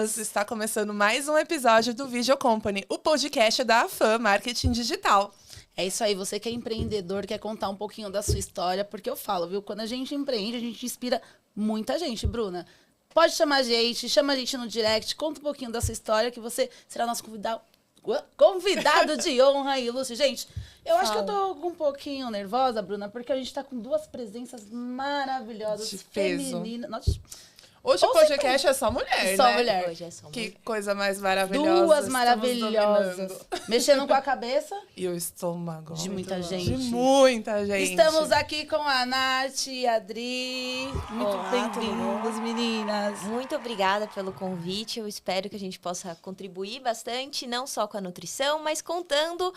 meninas! Está começando mais um episódio do Video Company, o podcast da AFAM Marketing Digital. É isso aí, você que é empreendedor, quer contar um pouquinho da sua história, porque eu falo, viu? Quando a gente empreende, a gente inspira muita gente, Bruna. Pode chamar a gente, chama a gente no direct, conta um pouquinho da sua história, que você será nosso convidado de honra e ilustre. Gente, eu acho que eu tô um pouquinho nervosa, Bruna, porque a gente tá com duas presenças maravilhosas, De peso. femininas. Nossa, Hoje o podcast é só mulher, só né? mulher. Hoje é só Que mulher. coisa mais maravilhosa. Duas estamos maravilhosas. dominando. Mexendo com a cabeça E o estômago. de muita Muito bom. gente. De muita gente. Estamos aqui com a Nath e a Adri. Muito Olá, bem-vindas, meninas. Muito obrigada pelo convite. Eu espero que a gente possa contribuir bastante, não só com a nutrição, mas contando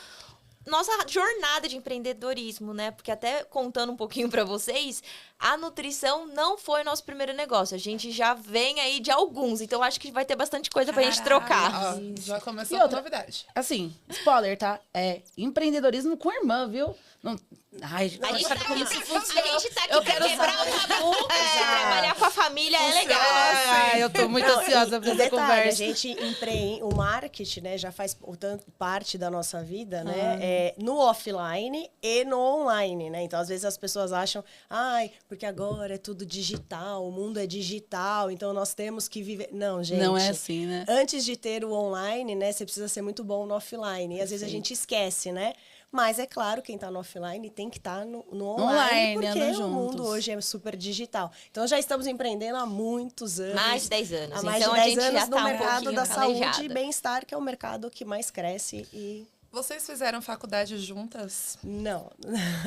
nossa jornada de empreendedorismo, né? Porque até contando um pouquinho para vocês, a nutrição não foi nosso primeiro negócio. A gente já vem aí de alguns, então acho que vai ter bastante coisa pra gente trocar. Ó, já começou E com outra- novidade. Assim, spoiler, tá? É empreendedorismo com irmã, viu? Não... Ai, A gente tá sabe como aqui, isso funciona? a gente tá aqui Eu pra quero quebrar saber. o tabu, trabalhar com a família é legal. Ai, eu tô muito ansiosa pra E essa detalhe, a conversa. gente empreende, o marketing, né, já faz portanto parte da nossa vida, Ah. né, no offline e no online, né? Então, às vezes as pessoas acham, ai, porque agora é tudo digital, o mundo é digital, então nós temos que viver. Não, gente. Não é assim, né? Antes de ter o online, né, você precisa ser muito bom no offline. E às vezes a gente esquece, né? Mas é claro, quem está no offline tem que estar no online, porque andando o juntos. mundo hoje é super digital. Então já estamos empreendendo há muitos anos. Mais de 10 anos. Há mais Então de a 10 gente anos já no tá um mercado pouquinho da saúde calejada. e bem-estar, que é o mercado que mais cresce e Vocês fizeram faculdade juntas? não.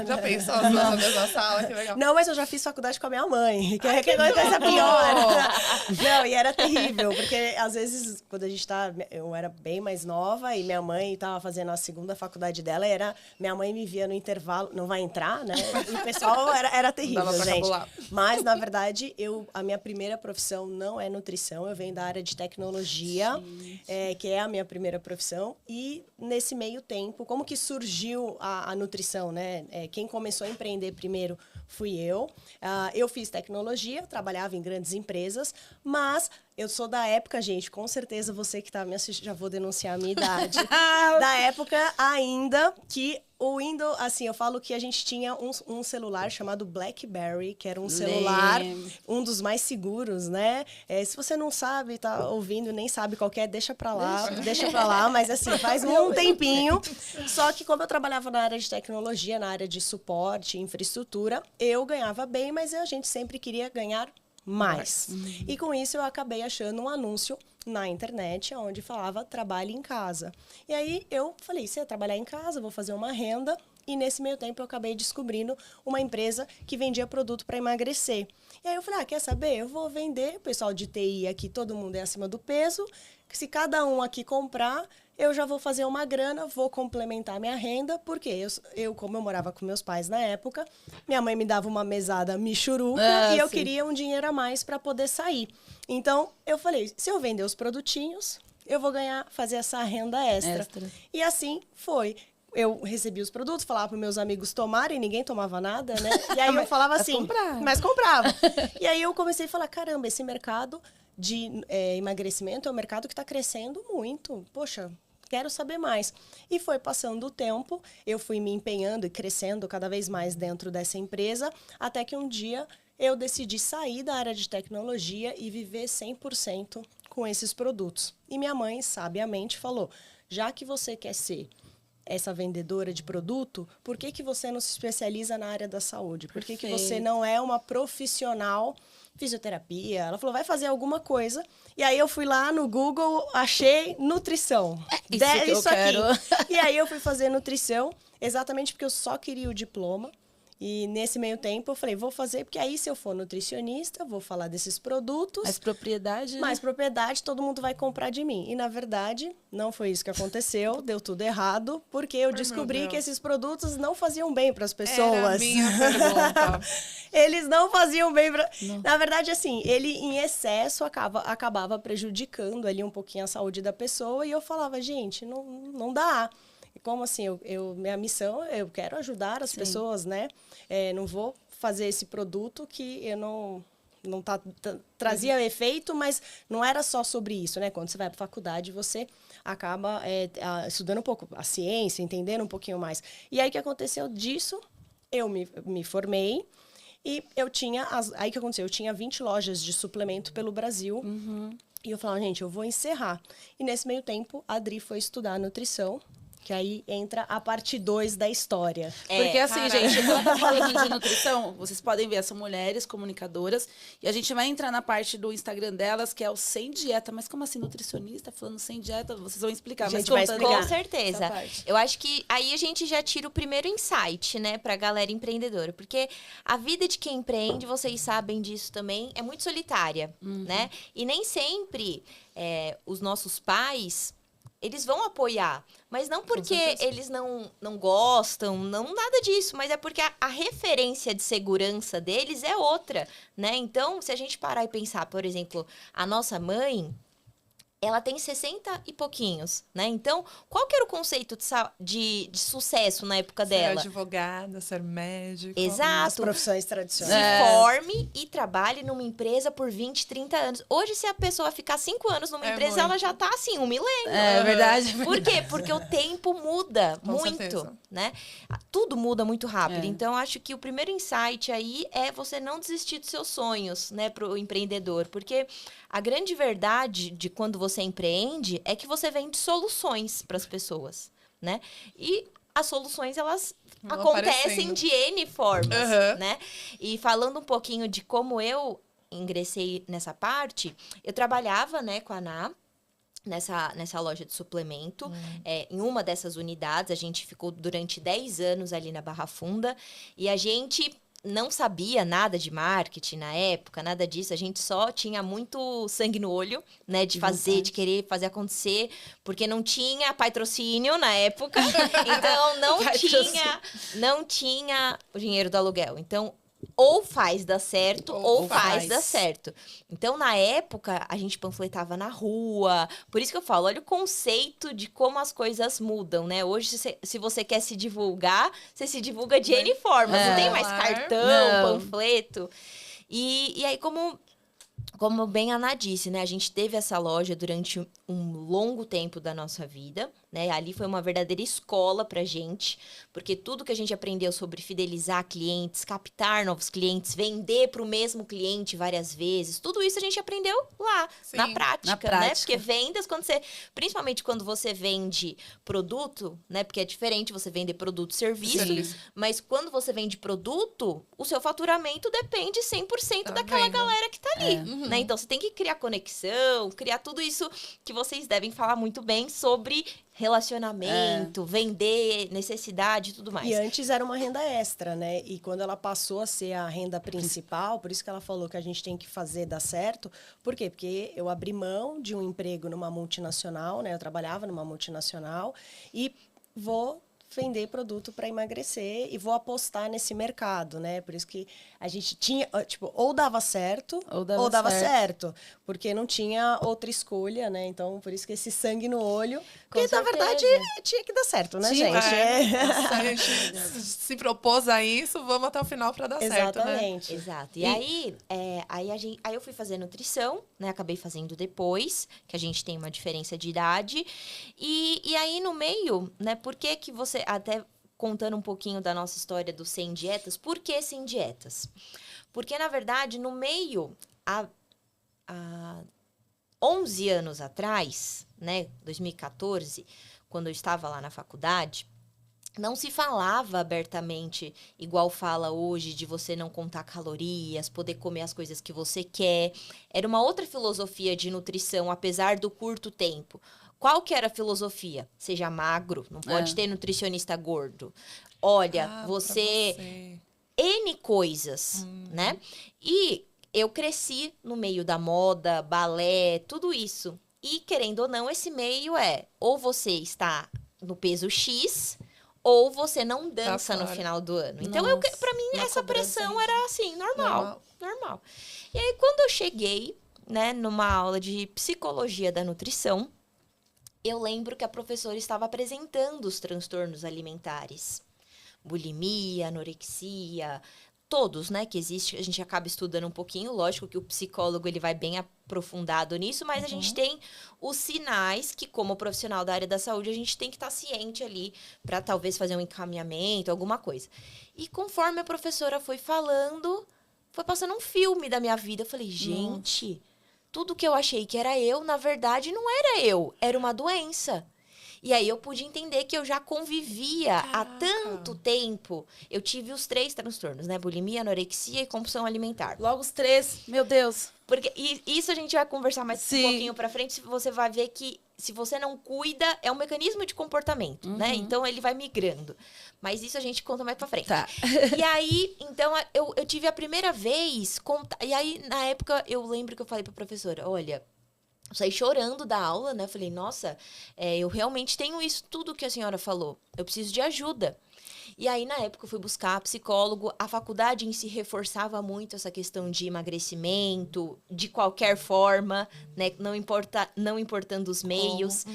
Já pensou as duas na mesma sala? Que legal. Não, mas eu já fiz faculdade com a minha mãe, que é coisa pior. Não, e era terrível, porque às vezes, quando a gente tá... Eu era bem mais nova e minha mãe estava fazendo a segunda faculdade dela, minha mãe me via no intervalo, não vai entrar, né? E o pessoal era terrível, Dava pra gente. cabular. Mas, na verdade, a minha primeira profissão não é nutrição, eu venho da área de tecnologia, que é a minha primeira profissão, e nesse meio tempo, como que surgiu a nutrição, né? Quem começou a empreender primeiro fui eu. Eu fiz tecnologia, trabalhava em grandes empresas, mas eu sou da época, gente, com certeza você que está me assistindo, já vou denunciar a minha idade, da época ainda que o Windows, assim, eu falo que a gente tinha um celular chamado BlackBerry, que era um celular, um dos mais seguros, né? Se você não sabe, tá ouvindo, nem sabe qual que é, deixa pra lá, mas assim, faz um tempinho. Só que como eu trabalhava na área de tecnologia, na área de suporte, infraestrutura, eu ganhava bem, mas a gente sempre queria ganhar mais. E com isso eu acabei achando um anúncio na internet onde falava trabalhe em casa. E aí eu falei, se eu trabalhar em casa, vou fazer uma renda. E nesse meio tempo eu acabei descobrindo uma empresa que vendia produto para emagrecer. E aí eu falei, quer saber? Eu vou vender, o pessoal de TI aqui, todo mundo é acima do peso. Se cada um aqui comprar, eu já vou fazer uma grana, vou complementar minha renda, porque como eu morava com meus pais na época, minha mãe me dava uma mesada michuruca e eu queria um dinheiro a mais para poder sair. Então, eu falei, se eu vender os produtinhos, eu vou fazer essa renda extra. E assim foi. Eu recebi os produtos, falava para meus amigos tomarem, ninguém tomava nada, né? E aí eu falava assim, mas comprava. E aí eu comecei a falar, caramba, esse mercado de emagrecimento é um mercado que está crescendo muito. Poxa, quero saber mais. E foi passando o tempo, eu fui me empenhando e crescendo cada vez mais dentro dessa empresa, até que um dia eu decidi sair da área de tecnologia e viver 100% com esses produtos. E minha mãe, sabiamente, falou, já que você quer ser essa vendedora de produto, por que você não se especializa na área da saúde? Por que você não é uma profissional fisioterapia? Ela falou, vai fazer alguma coisa. E aí eu fui lá no Google, achei nutrição. Isso aqui. E aí eu fui fazer nutrição, exatamente porque eu só queria o diploma. E nesse meio tempo eu falei, vou fazer, porque aí se eu for nutricionista, vou falar desses produtos. Mais propriedade. Mais propriedade, todo mundo vai comprar de mim. E na verdade, não foi isso que aconteceu, deu tudo errado, porque eu descobri que esses produtos não faziam bem para as pessoas. Era a minha pergunta. Eles não faziam bem para... Na verdade, assim, ele em excesso acabava prejudicando ali um pouquinho a saúde da pessoa. E eu falava, gente, não dá. E como assim, minha missão, eu quero ajudar as pessoas, né? Não vou fazer esse produto que eu trazia efeito, mas não era só sobre isso, né? Quando você vai para faculdade, você acaba estudando um pouco a ciência, entendendo um pouquinho mais. E aí, o que aconteceu disso? Eu me formei e eu tinha... Aí, o que aconteceu? Eu tinha 20 lojas de suplemento pelo Brasil. E eu falava, gente, eu vou encerrar. E nesse meio tempo, a Adri foi estudar nutrição, que aí entra a parte 2 da história. Porque assim, Caraca. gente, quando ela tá falando de nutrição, vocês podem ver, são mulheres comunicadoras, e a gente vai entrar na parte do Instagram delas, que é o Sem Dieta. Mas como assim, nutricionista falando sem dieta? Vocês vão explicar. A gente mas vai contando- explicar. Com certeza. essa parte. Eu acho que aí a gente já tira o primeiro insight, né, pra galera empreendedora. Porque a vida de quem empreende, vocês sabem disso também, é muito solitária, né? E nem sempre os nossos pais, eles vão apoiar. Mas não porque eles não gostam, não nada disso. Mas é porque a referência de segurança deles é outra, né? Então, se a gente parar e pensar, por exemplo, a nossa mãe... Ela tem 60 e pouquinhos, né? Então, qual que era o conceito de sucesso na época Ser dela? advogada, ser médico. As Exato. profissões Se tradicionais. forme e trabalhe numa empresa por 20, 30 anos. Hoje, se a pessoa ficar 5 anos numa É empresa, muito. ela já tá assim, um milênio. É verdade. Por quê? Porque o tempo muda Com muito, certeza. né? Tudo muda muito rápido. É. Então, acho que o primeiro insight aí é você não desistir dos seus sonhos, né, pro empreendedor. Porque a grande verdade de quando você empreende é que você vende soluções para as pessoas, né? E as soluções, elas Vão acontecem aparecendo. de N formas, Aham. né? E falando um pouquinho de como eu ingressei nessa parte, eu trabalhava, né, com a Ana, nessa loja de suplemento. Em uma dessas unidades, a gente ficou durante 10 anos ali na Barra Funda, e a gente não sabia nada de marketing na época, nada disso, a gente só tinha muito sangue no olho, né, de fazer, de querer fazer acontecer, porque não tinha patrocínio na época, então não tinha o dinheiro do aluguel. Então, ou faz dar certo, ou faz dar certo. Então, na época, a gente panfletava na rua. Por isso que eu falo, olha o conceito de como as coisas mudam, né? Hoje, se você quer se divulgar, você se divulga de N formas. Não tem mais cartão, Não. panfleto. E aí, como bem a Ana disse, né? A gente teve essa loja durante um longo tempo da nossa vida, né? Ali foi uma verdadeira escola pra gente, porque tudo que a gente aprendeu sobre fidelizar clientes, captar novos clientes, vender pro mesmo cliente várias vezes, tudo isso a gente aprendeu lá, Sim, na prática, na prática. né? Porque vendas, principalmente quando você vende produto, né? Porque é diferente você vender produto e serviço, Serviço. mas quando você vende produto, o seu faturamento depende 100% Da daquela venda. galera que tá ali, né? Então, você tem que criar conexão, criar tudo isso que vocês devem falar muito bem sobre relacionamento, vender, necessidade e tudo mais. E antes era uma renda extra, né? E quando ela passou a ser a renda principal, por isso que ela falou que a gente tem que fazer dar certo. Por quê? Porque eu abri mão de um emprego numa multinacional, né? Eu trabalhava numa multinacional e vou vender produto para emagrecer e vou apostar nesse mercado, né? Por isso que a gente tinha, tipo, ou dava certo Ou ou dava dava certo, porque não tinha outra escolha, né? Então, por isso que esse sangue no olho, porque na verdade tinha que dar certo, né, Tinha, gente? Nossa, a gente se propôs a isso, vamos até o final pra dar certo, né? Exatamente. Exato. E aí, aí eu fui fazer nutrição, né? Acabei fazendo depois, que a gente tem uma diferença de idade. E aí, no meio, né? Por que que você... Até contando um pouquinho da nossa história do Sem Dietas, por que Sem Dietas? Porque, na verdade, no meio, há 11 anos atrás, né? 2014, quando eu estava lá na faculdade, não se falava abertamente, igual fala hoje, de você não contar calorias, poder comer as coisas que você quer. Era uma outra filosofia de nutrição, apesar do curto tempo. Qual que era a filosofia? Seja magro, não pode ter nutricionista gordo. Olha, Ah, pra você... N coisas, né? E eu cresci no meio da moda, balé, tudo isso. E, querendo ou não, esse meio ou você está no peso X... ou você não dança no fora. final do ano. Então, Nossa, pra mim, uma essa cobrança pressão rígida. era assim, normal. E aí, quando eu cheguei, né, numa aula de psicologia da nutrição, eu lembro que a professora estava apresentando os transtornos alimentares. Bulimia, anorexia, todos, né, que existe, a gente acaba estudando um pouquinho, lógico que o psicólogo ele vai bem aprofundado nisso, mas a gente tem os sinais que, como profissional da área da saúde, a gente tem que estar ciente ali para talvez fazer um encaminhamento, alguma coisa. E conforme a professora foi falando, foi passando um filme da minha vida. Eu falei, gente, tudo que eu achei que era eu, na verdade, não era eu, era uma doença. E aí eu pude entender que eu já convivia há tanto tempo. Eu tive os 3 transtornos, né? Bulimia, anorexia e compulsão alimentar. Logo os 3, meu Deus. Porque isso a gente vai conversar mais Sim. um pouquinho pra frente. Você vai ver que se você não cuida, é um mecanismo de comportamento, né? Então ele vai migrando. Mas isso a gente conta mais pra frente. Tá. E aí, então, eu tive a primeira vez... E aí, na época, eu lembro que eu falei pra professora, olha... Eu saí chorando da aula, né? Eu falei, nossa, eu realmente tenho isso, tudo que a senhora falou. Eu preciso de ajuda. E aí, na época, eu fui buscar psicólogo. A faculdade em si reforçava muito essa questão de emagrecimento, de qualquer forma, né? Não importando os meios.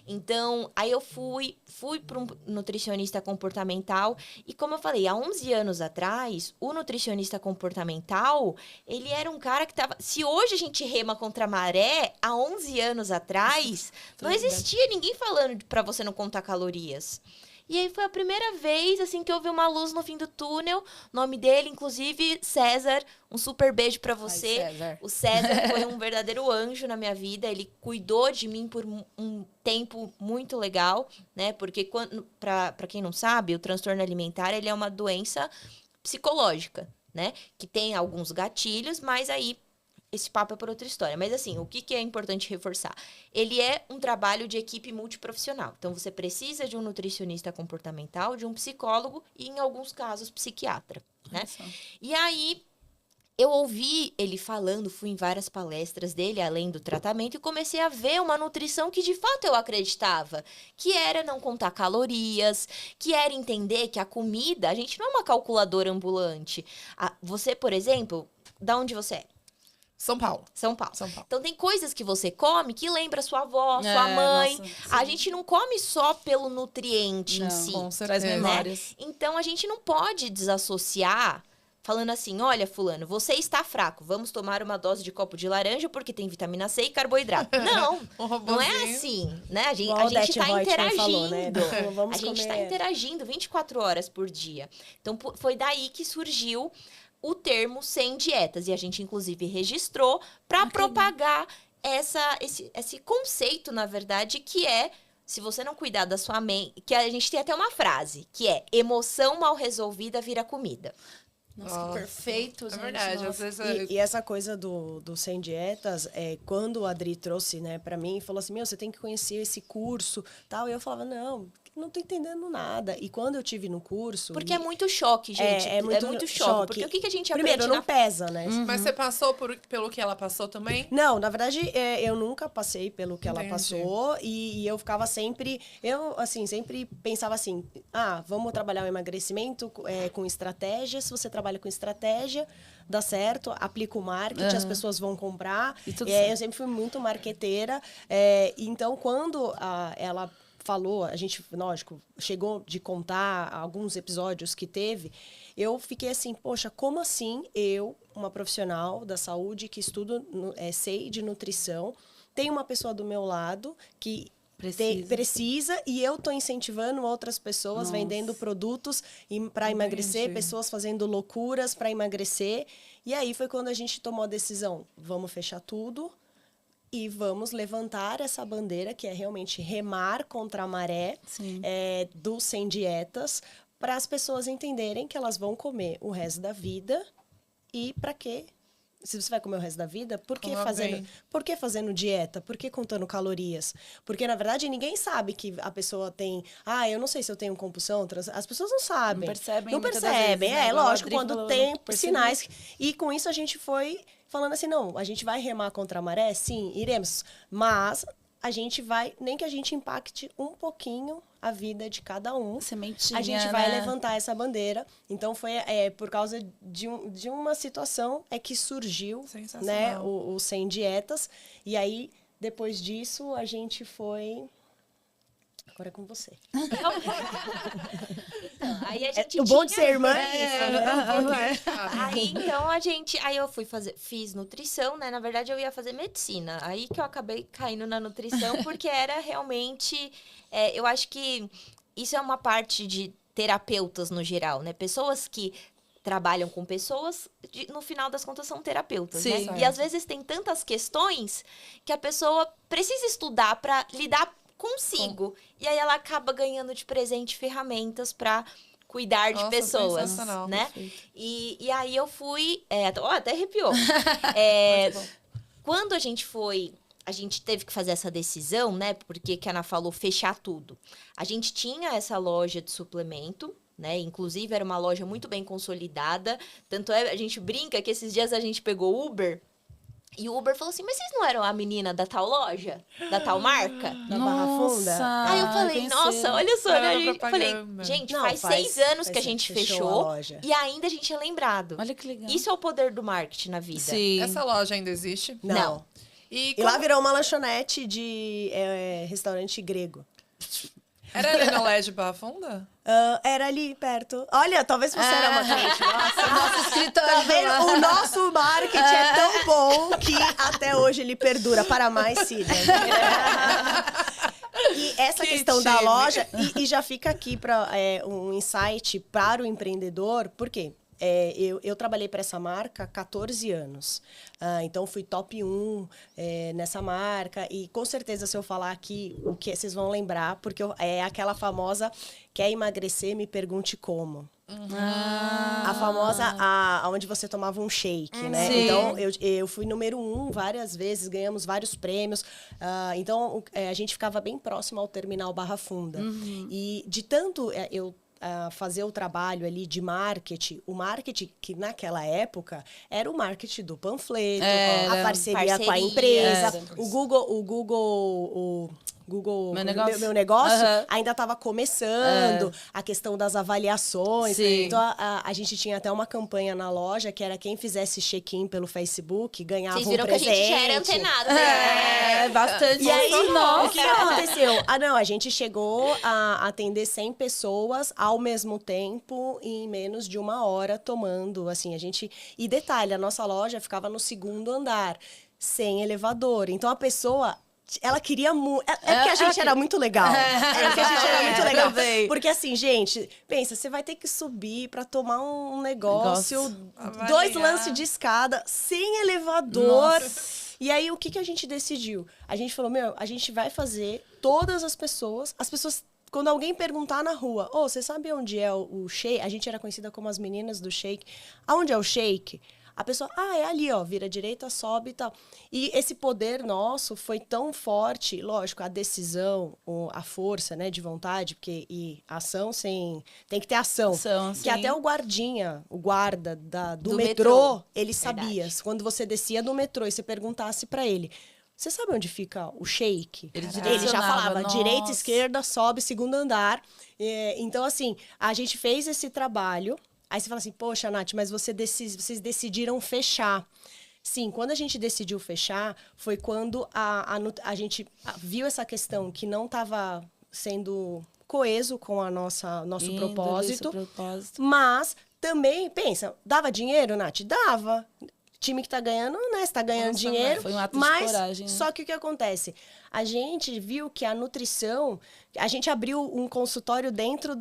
Então, aí eu fui para um nutricionista comportamental. E como eu falei, há 11 anos atrás, o nutricionista comportamental, ele era um cara que tava... Se hoje a gente rema contra a maré, há 11 anos atrás, não existia ninguém falando para você não contar calorias. E aí foi a primeira vez, assim, que eu vi uma luz no fim do túnel. O nome dele, inclusive, César. Um super beijo pra você. Ai, César. O César foi um verdadeiro anjo na minha vida. Ele cuidou de mim por um tempo muito legal, né? Porque, pra quem não sabe, o transtorno alimentar, ele é uma doença psicológica, né? Que tem alguns gatilhos, mas aí... Esse papo é por outra história. Mas, assim, o que é importante reforçar? Ele é um trabalho de equipe multiprofissional. Então, você precisa de um nutricionista comportamental, de um psicólogo e, em alguns casos, psiquiatra, né? E aí, eu ouvi ele falando, fui em várias palestras dele, além do tratamento, e comecei a ver uma nutrição que, de fato, eu acreditava. Que era não contar calorias, que era entender que a comida... A gente não é uma calculadora ambulante. Você, por exemplo, da onde você é? São Paulo. São Paulo. São Paulo. Então, tem coisas que você come que lembra sua avó, sua mãe. nossa, A gente não come só pelo nutriente em Não, si. Com Traz certeza. memórias. Então, a gente não pode desassociar falando assim, olha, fulano, você está fraco, vamos tomar uma dose de copo de laranja porque tem vitamina C e carboidrato. Não, Um não é robozinho. assim, né? A gente Igual está Odete Reutemann interagindo. falou, né? Vamos A gente está comer. interagindo 24 horas por dia. Então, foi daí que surgiu o termo sem dietas. E a gente, inclusive, registrou para propagar esse conceito, na verdade, que é, se você não cuidar da sua mente... Que a gente tem até uma frase, que é emoção mal resolvida vira comida. Nossa, que perfeito, É gente. verdade. Às Nossa. vezes... E essa coisa do Sem Dietas, quando a Adri trouxe, né, pra mim, falou assim, você tem que conhecer esse curso, tal. E eu falava, não tô entendendo nada. E quando eu tive no curso... Porque é muito choque, gente. É muito choque. Porque o que a gente Primeiro, aprende não pesa, né? Mas você passou pelo que ela passou também? Não, na verdade, eu nunca passei pelo que ela Entendi. passou e eu ficava sempre... Eu, assim, sempre pensava assim, vamos trabalhar o emagrecimento com estratégia. Se você trabalha com estratégia, dá certo, aplica o marketing, as pessoas vão comprar. E tudo Eu certo. sempre fui muito marqueteira. Então, quando ela falou, a gente, lógico, chegou de contar alguns episódios que teve, eu fiquei assim, poxa, como assim eu, uma profissional da saúde que estudo, sei de nutrição, tem uma pessoa do meu lado que precisa e eu estou incentivando outras pessoas vendendo produtos para emagrecer, pessoas fazendo loucuras para emagrecer. E aí foi quando a gente tomou a decisão, vamos fechar tudo e vamos levantar essa bandeira, que é realmente remar contra a maré do Sem Dietas, para as pessoas entenderem que elas vão comer o resto da vida e para quê? Se você vai comer o resto da vida, por que fazendo dieta? Por que contando calorias? Porque, na verdade, ninguém sabe que a pessoa tem... eu não sei se eu tenho compulsão. As pessoas não sabem. Não percebem. Né? Igual a Lógico, Adri quando falou, tem não percebi. sinais. E com isso a gente foi falando assim, não, a gente vai remar contra a maré? Sim, iremos. Mas a gente vai... Nem que a gente impacte um pouquinho a vida de cada um. Sementinha, A gente vai né? levantar essa bandeira. Então, foi por causa de uma situação que surgiu, né, o Sem Dietas. E aí, depois disso, a gente foi... Agora é com você. Aí a gente O bom de tinha- ser irmã é isso, né? Aí, então, aí eu fiz nutrição, né? Na verdade, eu ia fazer medicina. Aí que eu acabei caindo na nutrição, porque era realmente... eu acho que isso é uma parte de terapeutas no geral, né? Pessoas que trabalham com pessoas, no final das contas, são terapeutas, Sim. né? E às vezes tem tantas questões que a pessoa precisa estudar para lidar consigo. E aí ela acaba ganhando de presente ferramentas para cuidar de Nossa, pessoas, sensacional. né? E aí eu fui... até arrepiou. Muito bom. Quando a gente teve que fazer essa decisão, né? Porque que a Ana falou, fechar tudo. A gente tinha essa loja de suplemento, né? Inclusive, era uma loja muito bem consolidada. Tanto é, a gente brinca que esses dias a gente pegou Uber. E o Uber falou assim, mas vocês não eram a menina da tal loja? Da tal marca? Da Barra Funda? Aí eu falei, nossa, olha só, né? Era Eu falei, propaganda. gente, Não, faz 6 anos que a gente fechou a fechou loja. e ainda a gente é lembrado. Olha que legal. Isso é o poder do marketing na vida. Sim. Essa loja ainda existe? Não. E, E lá virou uma lanchonete de restaurante grego. Era ali no LED Barra Funda? Era ali perto. Olha, talvez você era uma cliente. Nossa, Nosso escritório. tá vendo? O nosso marketing é tão bom que até hoje ele perdura. Para mais, Cida. E essa Que questão da time. loja, e já fica aqui para um insight para o empreendedor, por quê? Eu trabalhei para essa marca há 14 anos. Então, fui top 1 nessa marca. E, com certeza, se eu falar aqui, o que vocês vão lembrar, porque é aquela famosa, quer emagrecer, me pergunte como. A famosa, onde você tomava um shake, né? Sim. Então, eu fui número 1 várias vezes, ganhamos vários prêmios. Então, a gente ficava bem próximo ao terminal Barra Funda. E de tanto eu fazer o trabalho ali de marketing, o marketing que naquela época era o marketing do panfleto, a parceria com a empresa, o Google Meu Negócio. Meu negócio ainda estava começando, a questão das avaliações. Sim. Então, a gente tinha até uma campanha na loja que era quem fizesse check-in pelo Facebook ganhava Vocês um viram presente. que a gente já era antenado, né? Bastante. E aí, Nossa. o que aconteceu? Não, a gente chegou a atender 100 pessoas ao mesmo tempo em menos de 1 hora tomando, assim, a gente... E detalhe, a nossa loja ficava no 2º andar, sem elevador. Então, a pessoa... Ela queria muito. É porque a gente era muito legal. É porque a gente era muito legal. Também. Porque assim, gente, pensa, você vai ter que subir pra tomar um negócio, Avaliar. 2 lances de escada, sem elevador. Nossa. E aí, o que a gente decidiu? A gente falou, a gente vai fazer todas as pessoas, quando alguém perguntar na rua, você sabe onde é o shake? A gente era conhecida como as meninas do shake. Aonde é o shake? A pessoa, é ali, vira à direita, sobe e tal. E esse poder nosso foi tão forte, lógico, a decisão, a força, né, de vontade, porque a ação tem que ter ação. Que sim. até o guarda do Do metrô, metrô. ele sabia. Quando você descia do metrô e você perguntasse pra ele, você sabe onde fica o shake? Ele já direcionava, falava, nossa. direita, esquerda, sobe, 2º andar. Então, assim, a gente fez esse trabalho. Aí você fala assim, poxa, Nath, mas vocês decidiram fechar. Sim, quando a gente decidiu fechar, foi quando a gente viu essa questão que não estava sendo coeso com a nosso propósito. Mas também, pensa, dava dinheiro, Nath? Dava. Time que tá ganhando, né? Você tá ganhando dinheiro. Foi um ato mas, de coragem. Né? Só que o que acontece? A gente viu que a nutrição... A gente abriu um consultório dentro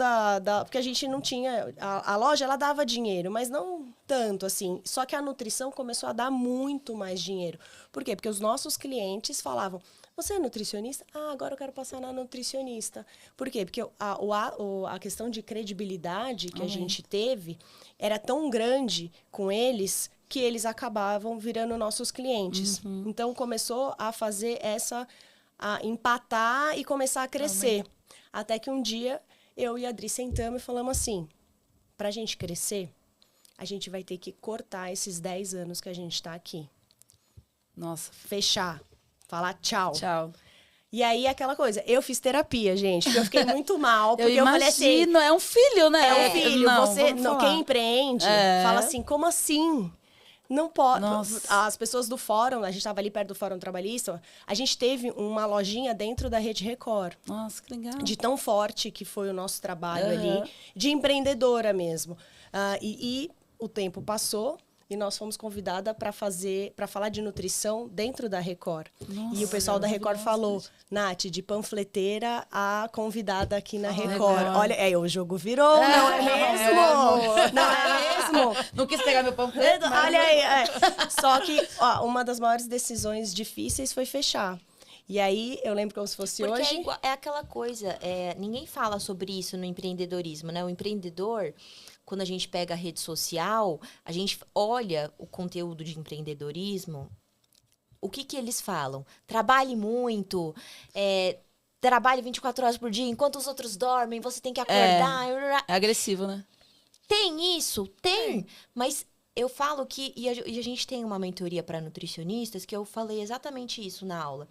porque a gente não tinha... A loja, ela dava dinheiro, mas não tanto, assim. Só que a nutrição começou a dar muito mais dinheiro. Por quê? Porque os nossos clientes falavam... Você é nutricionista? Agora eu quero passar na nutricionista. Por quê? Porque a questão de credibilidade que a gente teve era tão grande com eles... que eles acabavam virando nossos clientes. Então, começou a fazer a empatar e começar a crescer. Até que um dia, eu e a Adri sentamos e falamos assim, pra gente crescer, a gente vai ter que cortar esses 10 anos que a gente tá aqui. Nossa. Fechar. Falar tchau. Tchau. E aí, aquela coisa, eu fiz terapia, gente, porque eu fiquei muito mal, porque eu falei assim... imagino, é um filho, né? É um filho, Não, você, vamos falar. quem empreende, fala assim, como assim? Não pode. Nossa. As pessoas do fórum, a gente estava ali perto do Fórum Trabalhista, a gente teve uma lojinha dentro da Rede Record. Nossa, que legal. De tão forte que foi o nosso trabalho Aham. ali, de empreendedora mesmo. E o tempo passou e nós fomos convidadas para falar de nutrição dentro da Record. E o pessoal da Record falou, Nath, de panfleteira a convidada aqui na Record. legal. Olha, o jogo virou, não é mesmo? Não é mesmo? Não quis pegar meu panfleto, mas... Olha aí. Só que uma das maiores decisões difíceis foi fechar. E aí, eu lembro como se fosse Porque hoje. é aquela coisa, ninguém fala sobre isso no empreendedorismo, né? O empreendedor, quando a gente pega a rede social, a gente olha o conteúdo de empreendedorismo, o que eles falam? Trabalhe muito, trabalhe 24 horas por dia, enquanto os outros dormem, você tem que acordar. É agressivo, né? Tem isso? Tem. Mas eu falo que... E a gente tem uma mentoria para nutricionistas que eu falei exatamente isso na aula.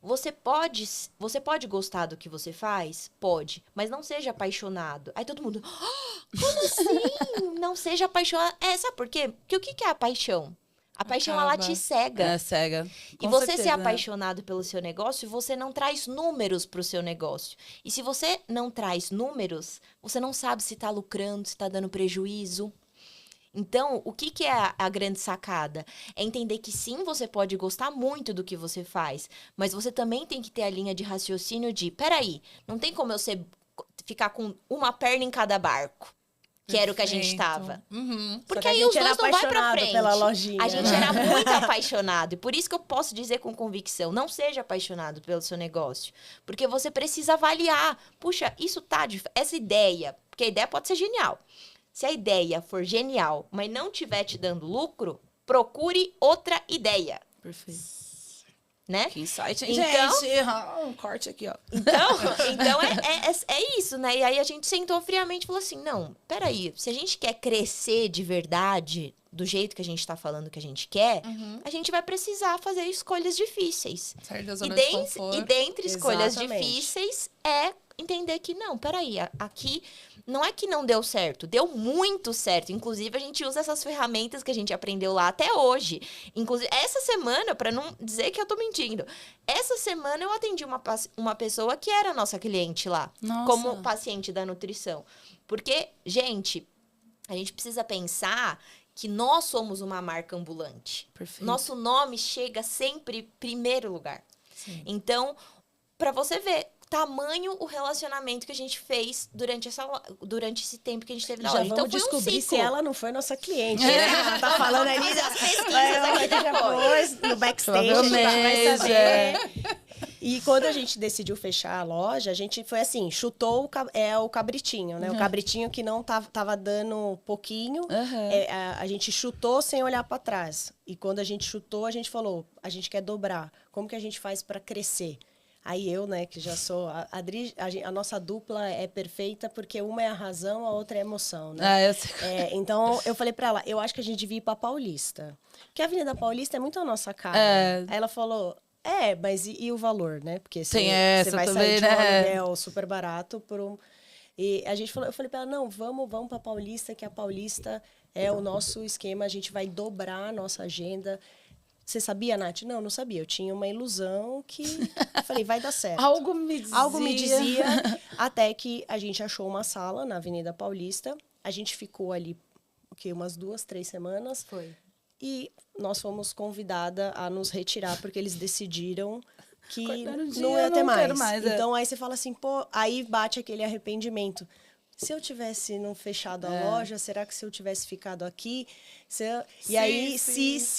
Você pode gostar do que você faz? Pode. Mas não seja apaixonado. Aí todo mundo... "Ah, como assim? Não seja apaixonado. Sabe por quê? Porque o que é a paixão? A paixão, ela te cega. É, cega. E Com você certeza, ser né? apaixonado pelo seu negócio, você não traz números para o seu negócio. E se você não traz números, você não sabe se está lucrando, se está dando prejuízo. Então, o que é a grande sacada? É entender que sim, você pode gostar muito do que você faz, mas você também tem que ter a linha de raciocínio de, peraí, não tem como eu ficar com uma perna em cada barco. Que era o que a gente tava. Uhum. Porque que a aí gente os era dois não vai pra apaixonado frente. pela lojinha, A gente né? era muito apaixonado. E por isso que eu posso dizer com convicção, não seja apaixonado pelo seu negócio. Porque você precisa avaliar. Puxa, isso essa ideia, porque a ideia pode ser genial. Se a ideia for genial, mas não estiver te dando lucro, procure outra ideia, Perfeito. né? Que insight, hein, Então- gente? Um corte aqui, ó. Então é isso, né? E aí a gente sentou friamente e falou assim, não, peraí, se a gente quer crescer de verdade, do jeito que a gente tá falando que a gente quer, a gente vai precisar fazer escolhas difíceis. Sair da zona E, de conforto. e dentre escolhas Exatamente. difíceis é entender que não, peraí, aqui não é que não deu certo, deu muito certo. Inclusive, a gente usa essas ferramentas que a gente aprendeu lá até hoje. Inclusive, essa semana, para não dizer que eu tô mentindo, essa semana eu atendi uma pessoa que era nossa cliente lá, Nossa. como paciente da nutrição. Porque, gente, a gente precisa pensar que nós somos uma marca ambulante. Perfeito. Nosso nome chega sempre em primeiro lugar. Então, para você ver tamanho o relacionamento que a gente fez durante esse tempo que a gente teve na Já loja. vamos Então, foi um descobrir ciclo. se ela não foi nossa cliente, né? Ela tá falando ali Fazer as pesquisas Vai, aqui já depois. foi, no backstage, a gente vai Provavelmente, saber. E quando a gente decidiu fechar a loja, a gente foi assim, chutou o cabritinho, né? O cabritinho que não tava dando pouquinho, Aham. a gente chutou sem olhar para trás. E quando a gente chutou, a gente falou, a gente quer dobrar. Como que a gente faz para crescer? Aí eu, né, que já sou... A Adri, a nossa dupla é perfeita porque uma é a razão, a outra é a emoção, né? Eu sei. Então, eu falei pra ela, eu acho que a gente devia ir pra Paulista. Porque a Avenida Paulista é muito a nossa cara. Aí ela falou, mas e o valor, né? Porque Tem essa vai também, sair de um né? aluguel super barato por um... E eu falei pra ela, não, vamos pra Paulista, que a Paulista é o nosso esquema, a gente vai dobrar a nossa agenda. Você sabia, Nath? Não sabia. Eu tinha uma ilusão que... Eu falei, vai dar certo. Algo me dizia. Algo me dizia, até que a gente achou uma sala na Avenida Paulista. A gente ficou ali, umas 2, 3 semanas. Foi. E nós fomos convidadas a nos retirar, porque eles decidiram que Cortaram o dia, não ia ter não quero mais. mais, Então, aí você fala assim, aí bate aquele arrependimento. Se eu tivesse não fechado a loja, será que se eu tivesse ficado aqui? E aí,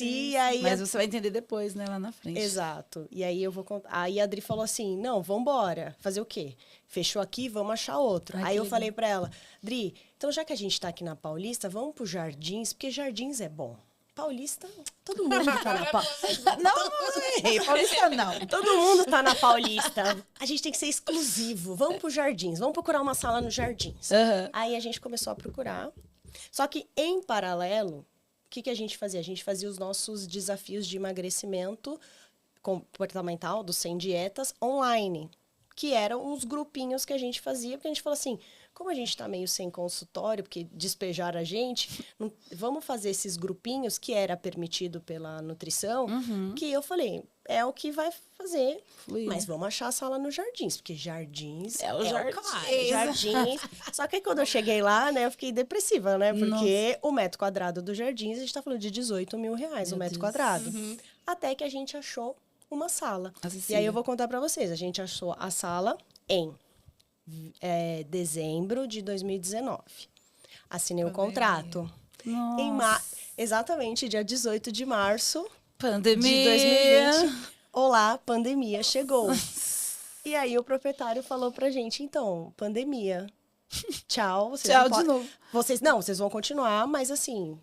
e aí... Mas você vai entender depois, né, lá na frente. Exato. E aí eu vou contar. Aí a Adri falou assim: não, vambora. Fazer o quê? Fechou aqui, vamos achar outro. Ai, Aí que eu legal. falei pra ela, Adri, então já que a gente tá aqui na Paulista, vamos pro Jardins, porque Jardins é bom. Paulista, todo mundo tá na Paulista. Não, Paulista não. Todo mundo tá na Paulista. A gente tem que ser exclusivo. Vamos pro Jardins, vamos procurar uma sala no Jardins. Aham. Aí a gente começou a procurar. Só que, em paralelo, o que a gente fazia? A gente fazia os nossos desafios de emagrecimento comportamental, dos 100 dietas, online. que eram uns grupinhos que a gente fazia, porque a gente falou assim, como a gente está meio sem consultório, porque despejaram a gente, vamos fazer esses grupinhos que era permitido pela nutrição, que eu falei, é o que vai fazer, mas vamos achar a sala nos Jardins, porque Jardins É o Jardins. Jardins. Só que aí, quando eu cheguei lá, né, eu fiquei depressiva, né, porque o metro quadrado do Jardins, a gente tá falando de 18 mil reais o metro quadrado. Até que a gente achou uma sala. E aí eu vou contar pra vocês, a gente achou a sala em dezembro de 2019. Assinei o contrato. Exatamente, dia 18 de março Pandemia. de 2020. Olá, pandemia chegou. E aí o proprietário falou pra gente, então, pandemia. Tchau. Tchau de novo. Vocês vão continuar, mas assim...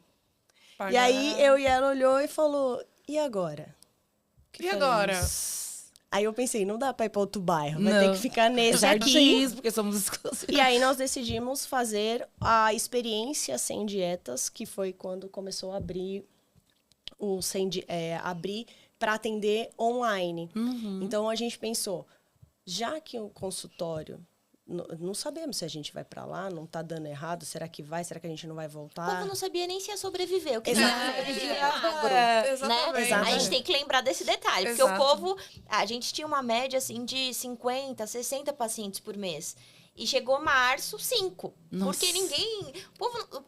Pagar. E aí eu e ela olhou e falou, e agora? E agora? Aí eu pensei, não dá pra ir pra outro bairro, vai Não. ter que ficar nesse aqui. Jardins, porque somos exclusivos. E aí nós decidimos fazer a experiência sem dietas, que foi quando começou a abrir abrir para atender online. Então a gente pensou, já que o consultório não sabemos se a gente vai para lá, não tá dando errado, será que vai, será que a gente não vai O voltar? povo não sabia nem se ia sobreviver. O que Exatamente. né? A gente tem que lembrar desse detalhe. Porque Exato. o povo... A gente tinha uma média, assim, de 50, 60 pacientes por mês. E chegou março, 5. Nossa. Porque ninguém...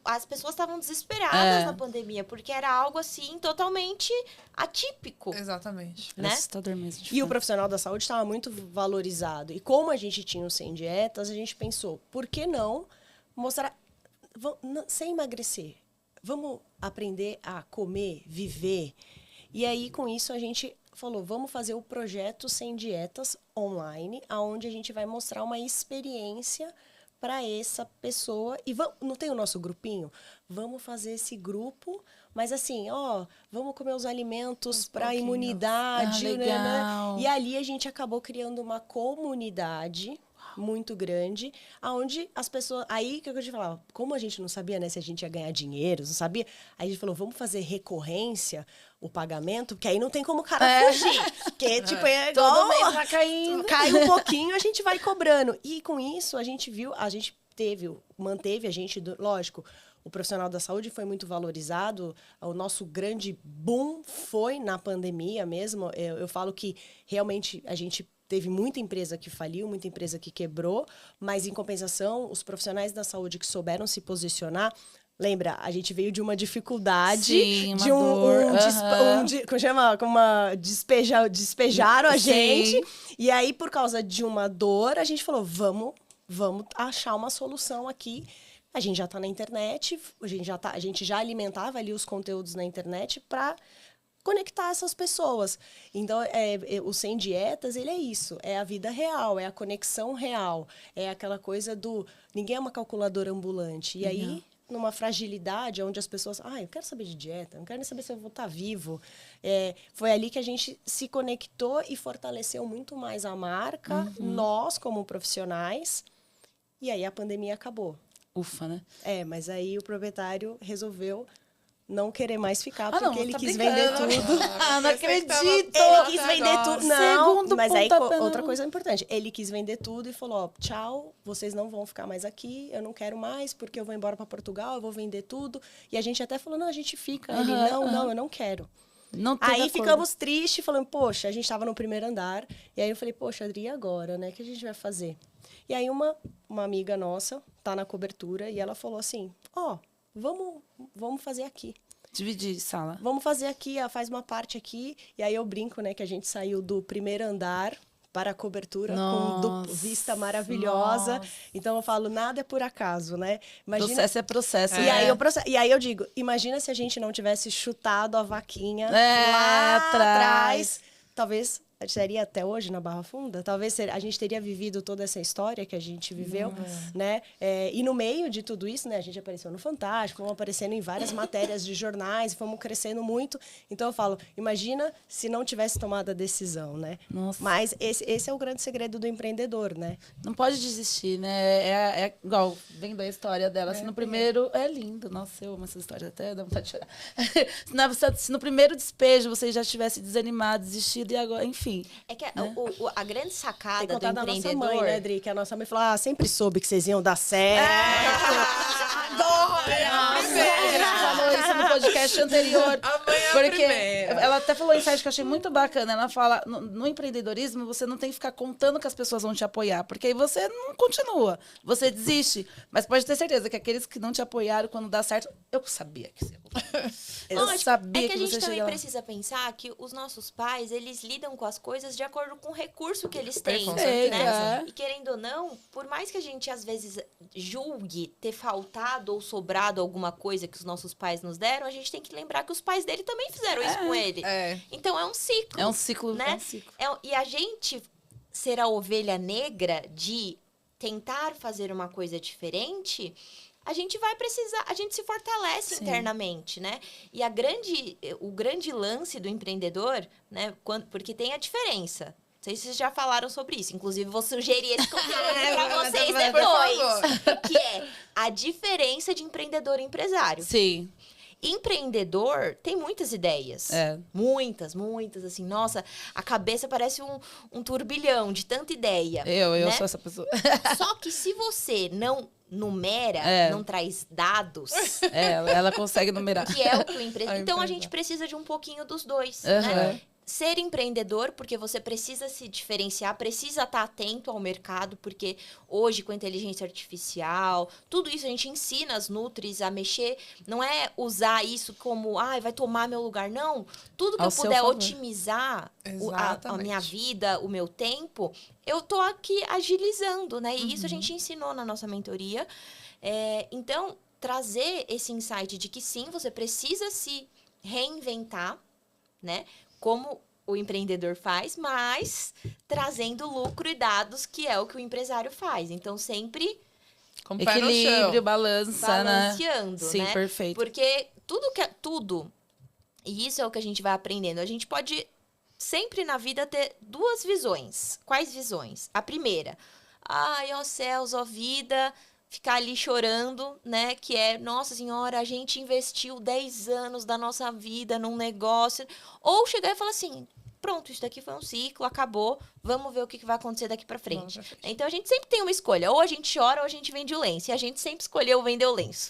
as pessoas estavam desesperadas na pandemia. Porque era algo, assim, totalmente atípico. Exatamente. Né? Assustador mesmo. E o profissional da saúde estava muito valorizado. E como a gente tinha o Sem Dietas, a gente pensou, por que não mostrar... Sem emagrecer, vamos aprender a comer, viver. E aí, com isso, a gente falou, vamos fazer o projeto Sem Dietas online, onde a gente vai mostrar uma experiência para essa pessoa. E não tem o nosso grupinho? Vamos fazer esse grupo, mas assim, vamos comer os alimentos para a imunidade. legal. E ali a gente acabou criando uma comunidade muito grande, aonde as pessoas... Aí, que eu te falava, como a gente não sabia, né, se a gente ia ganhar dinheiro, não sabia, aí a gente falou, vamos fazer recorrência, o pagamento, porque aí não tem como o cara fugir. Porque, tipo, é igual... Todo mês tá caindo. Cai um pouquinho, a gente vai cobrando. E com isso, manteve a gente, lógico, o profissional da saúde foi muito valorizado, o nosso grande boom foi na pandemia mesmo. Eu falo que realmente a gente teve muita empresa que faliu, muita empresa que quebrou, mas em compensação, os profissionais da saúde que souberam se posicionar. Lembra, a gente veio de uma dificuldade, Sim, de despejaram a gente. E aí, por causa de uma dor, a gente falou, vamos achar uma solução aqui. A gente já está na internet, a gente já alimentava ali os conteúdos na internet para conectar essas pessoas. Então, o Sem Dietas, ele é isso. É a vida real, é a conexão real. É aquela coisa do... Ninguém é uma calculadora ambulante. E aí, numa fragilidade, onde as pessoas... eu quero saber de dieta, não quero nem saber se eu vou estar vivo. Foi ali que a gente se conectou e fortaleceu muito mais a marca, nós como profissionais. E aí, a pandemia acabou. Ufa, né? Mas aí o proprietário resolveu não querer mais ficar, porque não, ele tá quis brincando. vender tudo. Não acredito! Ele quis vender tudo. Não, Segundo mas aí pontapé, outra não. coisa importante. Ele quis vender tudo e falou, tchau, vocês não vão ficar mais aqui, eu não quero mais, porque eu vou embora para Portugal, eu vou vender tudo. E a gente até falou, não, a gente fica. Ele, não, eu não quero. Não tô de Aí acordo. ficamos tristes, falando, poxa, a gente estava no primeiro andar. E aí eu falei, poxa, Adri, e agora, né? O que a gente vai fazer? E aí uma amiga nossa tá na cobertura e ela falou assim, vamos fazer aqui. Dividir sala. Vamos fazer aqui, faz uma parte aqui. E aí eu brinco, né, que a gente saiu do primeiro andar para a cobertura com vista maravilhosa. Nossa. Então eu falo, nada é por acaso, né? Processo é processo. E aí eu digo, imagina se a gente não tivesse chutado a vaquinha É, lá atrás. atrás. Talvez seria até hoje na Barra Funda, talvez a gente teria vivido toda essa história que a gente viveu, né? E no meio de tudo isso, né, a gente apareceu no Fantástico, fomos aparecendo em várias matérias de jornais, fomos crescendo muito. Então eu falo, imagina se não tivesse tomado a decisão, né? Nossa. Mas esse é o grande segredo do empreendedor, né? Não pode desistir, né? É igual, vendo a história dela. Se no primeiro... É lindo. Nossa, eu amo essa história. Até dá vontade de chorar. Se no primeiro despejo você já tivesse desanimado, desistido e agora... Enfim. enfim. É que a grande Tem sacada que contar do da nossa empreendedor... mãe, né, Dri? Que a nossa mãe falou, sempre soube que vocês iam dar certo. Ela falou isso no podcast anterior. A mãe é a Porque primeira. ela até falou um insight que eu achei muito bacana. Ela fala, no empreendedorismo, você não tem que ficar contando que as pessoas vão te apoiar, porque aí você não continua, você desiste. Mas pode ter certeza que aqueles que não te apoiaram, quando dá certo, eu sabia que você eu Lógico, sabia é que a gente você também chega lá. precisa pensar que os nossos pais, eles lidam com as coisas de acordo com o recurso que eles têm, Com né? certeza. E querendo ou não, por mais que a gente às vezes julgue ter faltado ou sobrado alguma coisa que os nossos pais nos deram, a gente tem que lembrar que os pais dele também fizeram isso com ele. É. Então é um ciclo. É um ciclo, né? é um ciclo. E a gente ser a ovelha negra de tentar fazer uma coisa diferente, a gente vai precisar, a gente se fortalece internamente, né? E o grande lance do empreendedor, né? Porque tem a diferença. Não sei se vocês já falaram sobre isso. Inclusive, vou sugerir esse conteúdo para vocês Por depois. favor. Que é a diferença de empreendedor e empresário. Sim. Empreendedor tem muitas ideias. É. Muitas, assim. Nossa, a cabeça parece um turbilhão de tanta ideia. Eu né? sou essa pessoa. Só que se você não numera, não traz dados, Ela consegue numerar. que é o que o empreendedor... A Então, a empresa. gente precisa de um pouquinho dos dois, Aham. né? Ser empreendedor, porque você precisa se diferenciar, precisa estar atento ao mercado, porque hoje, com a inteligência artificial, tudo isso a gente ensina as Nutris a mexer. Não é usar isso como, vai tomar meu lugar. Não. Tudo que Ao eu seu puder favor. otimizar a Exatamente. minha vida, o meu tempo, eu tô aqui agilizando, né? E isso a gente ensinou na nossa mentoria. Então, trazer esse insight de que sim, você precisa se reinventar, né? Como o empreendedor faz, mas trazendo lucro e dados, que é o que o empresário faz. Então, sempre Com o pé no chão. Equilíbrio, balança, né? balanceando, Sim, né? perfeito. Porque tudo, e isso é o que a gente vai aprendendo, a gente pode sempre na vida ter duas visões. Quais visões? A primeira, ó céus, ó vida, ficar ali chorando, né? Que é, nossa senhora, a gente investiu 10 anos da nossa vida num negócio. Ou chegar e falar assim, pronto, isso daqui foi um ciclo, acabou, vamos ver o que vai acontecer daqui pra frente. Então, a gente sempre tem uma escolha, ou a gente chora ou a gente vende o lenço. E a gente sempre escolheu vender o lenço.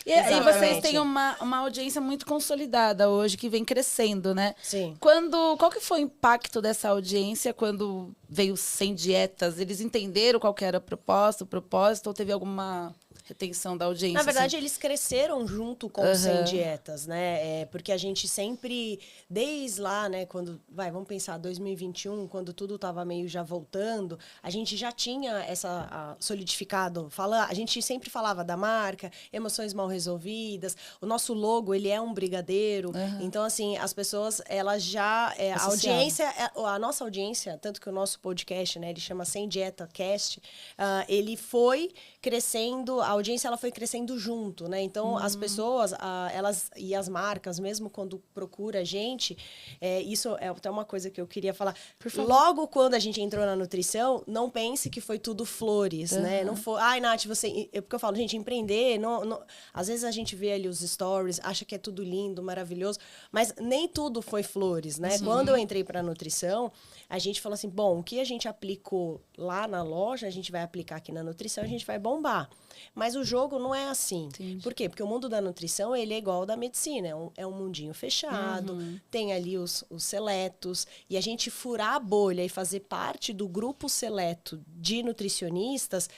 E aí vocês Exatamente. têm uma audiência muito consolidada hoje, que vem crescendo, né? Sim. Qual que foi o impacto dessa audiência quando veio Sem Dietas? Eles entenderam qual que era o propósito, ou teve alguma retenção da audiência? Na verdade, eles cresceram junto com o Sem Dietas, né? Porque a gente sempre, desde lá, né, vamos pensar, 2021, quando tudo estava meio já voltando, a gente já tinha solidificado, a gente sempre falava da marca, emoções mal resolvidas, o nosso logo, ele é um brigadeiro, então, assim, as pessoas, elas já, a audiência, a nossa audiência, tanto que o nosso podcast, né, ele chama Sem Dieta Cast, ele foi crescendo, a audiência ela foi crescendo junto, né? Então, as pessoas, elas e as marcas, mesmo quando procura a gente, isso é até uma coisa que eu queria falar. Logo quando a gente entrou na nutrição, não pense que foi tudo flores, né? Não foi, Nath, porque eu falo, gente, empreender, às vezes a gente vê ali os stories, acha que é tudo lindo, maravilhoso, mas nem tudo foi flores, né? Quando eu entrei para nutrição, a gente falou assim, bom, o que a gente aplicou lá na loja, a gente vai aplicar aqui na nutrição, a gente vai bombar. Mas o jogo não é assim. Entendi. Por quê? Porque o mundo da nutrição, ele é igual ao da medicina. É um mundinho fechado, tem ali os seletos. E a gente furar a bolha e fazer parte do grupo seleto de nutricionistas,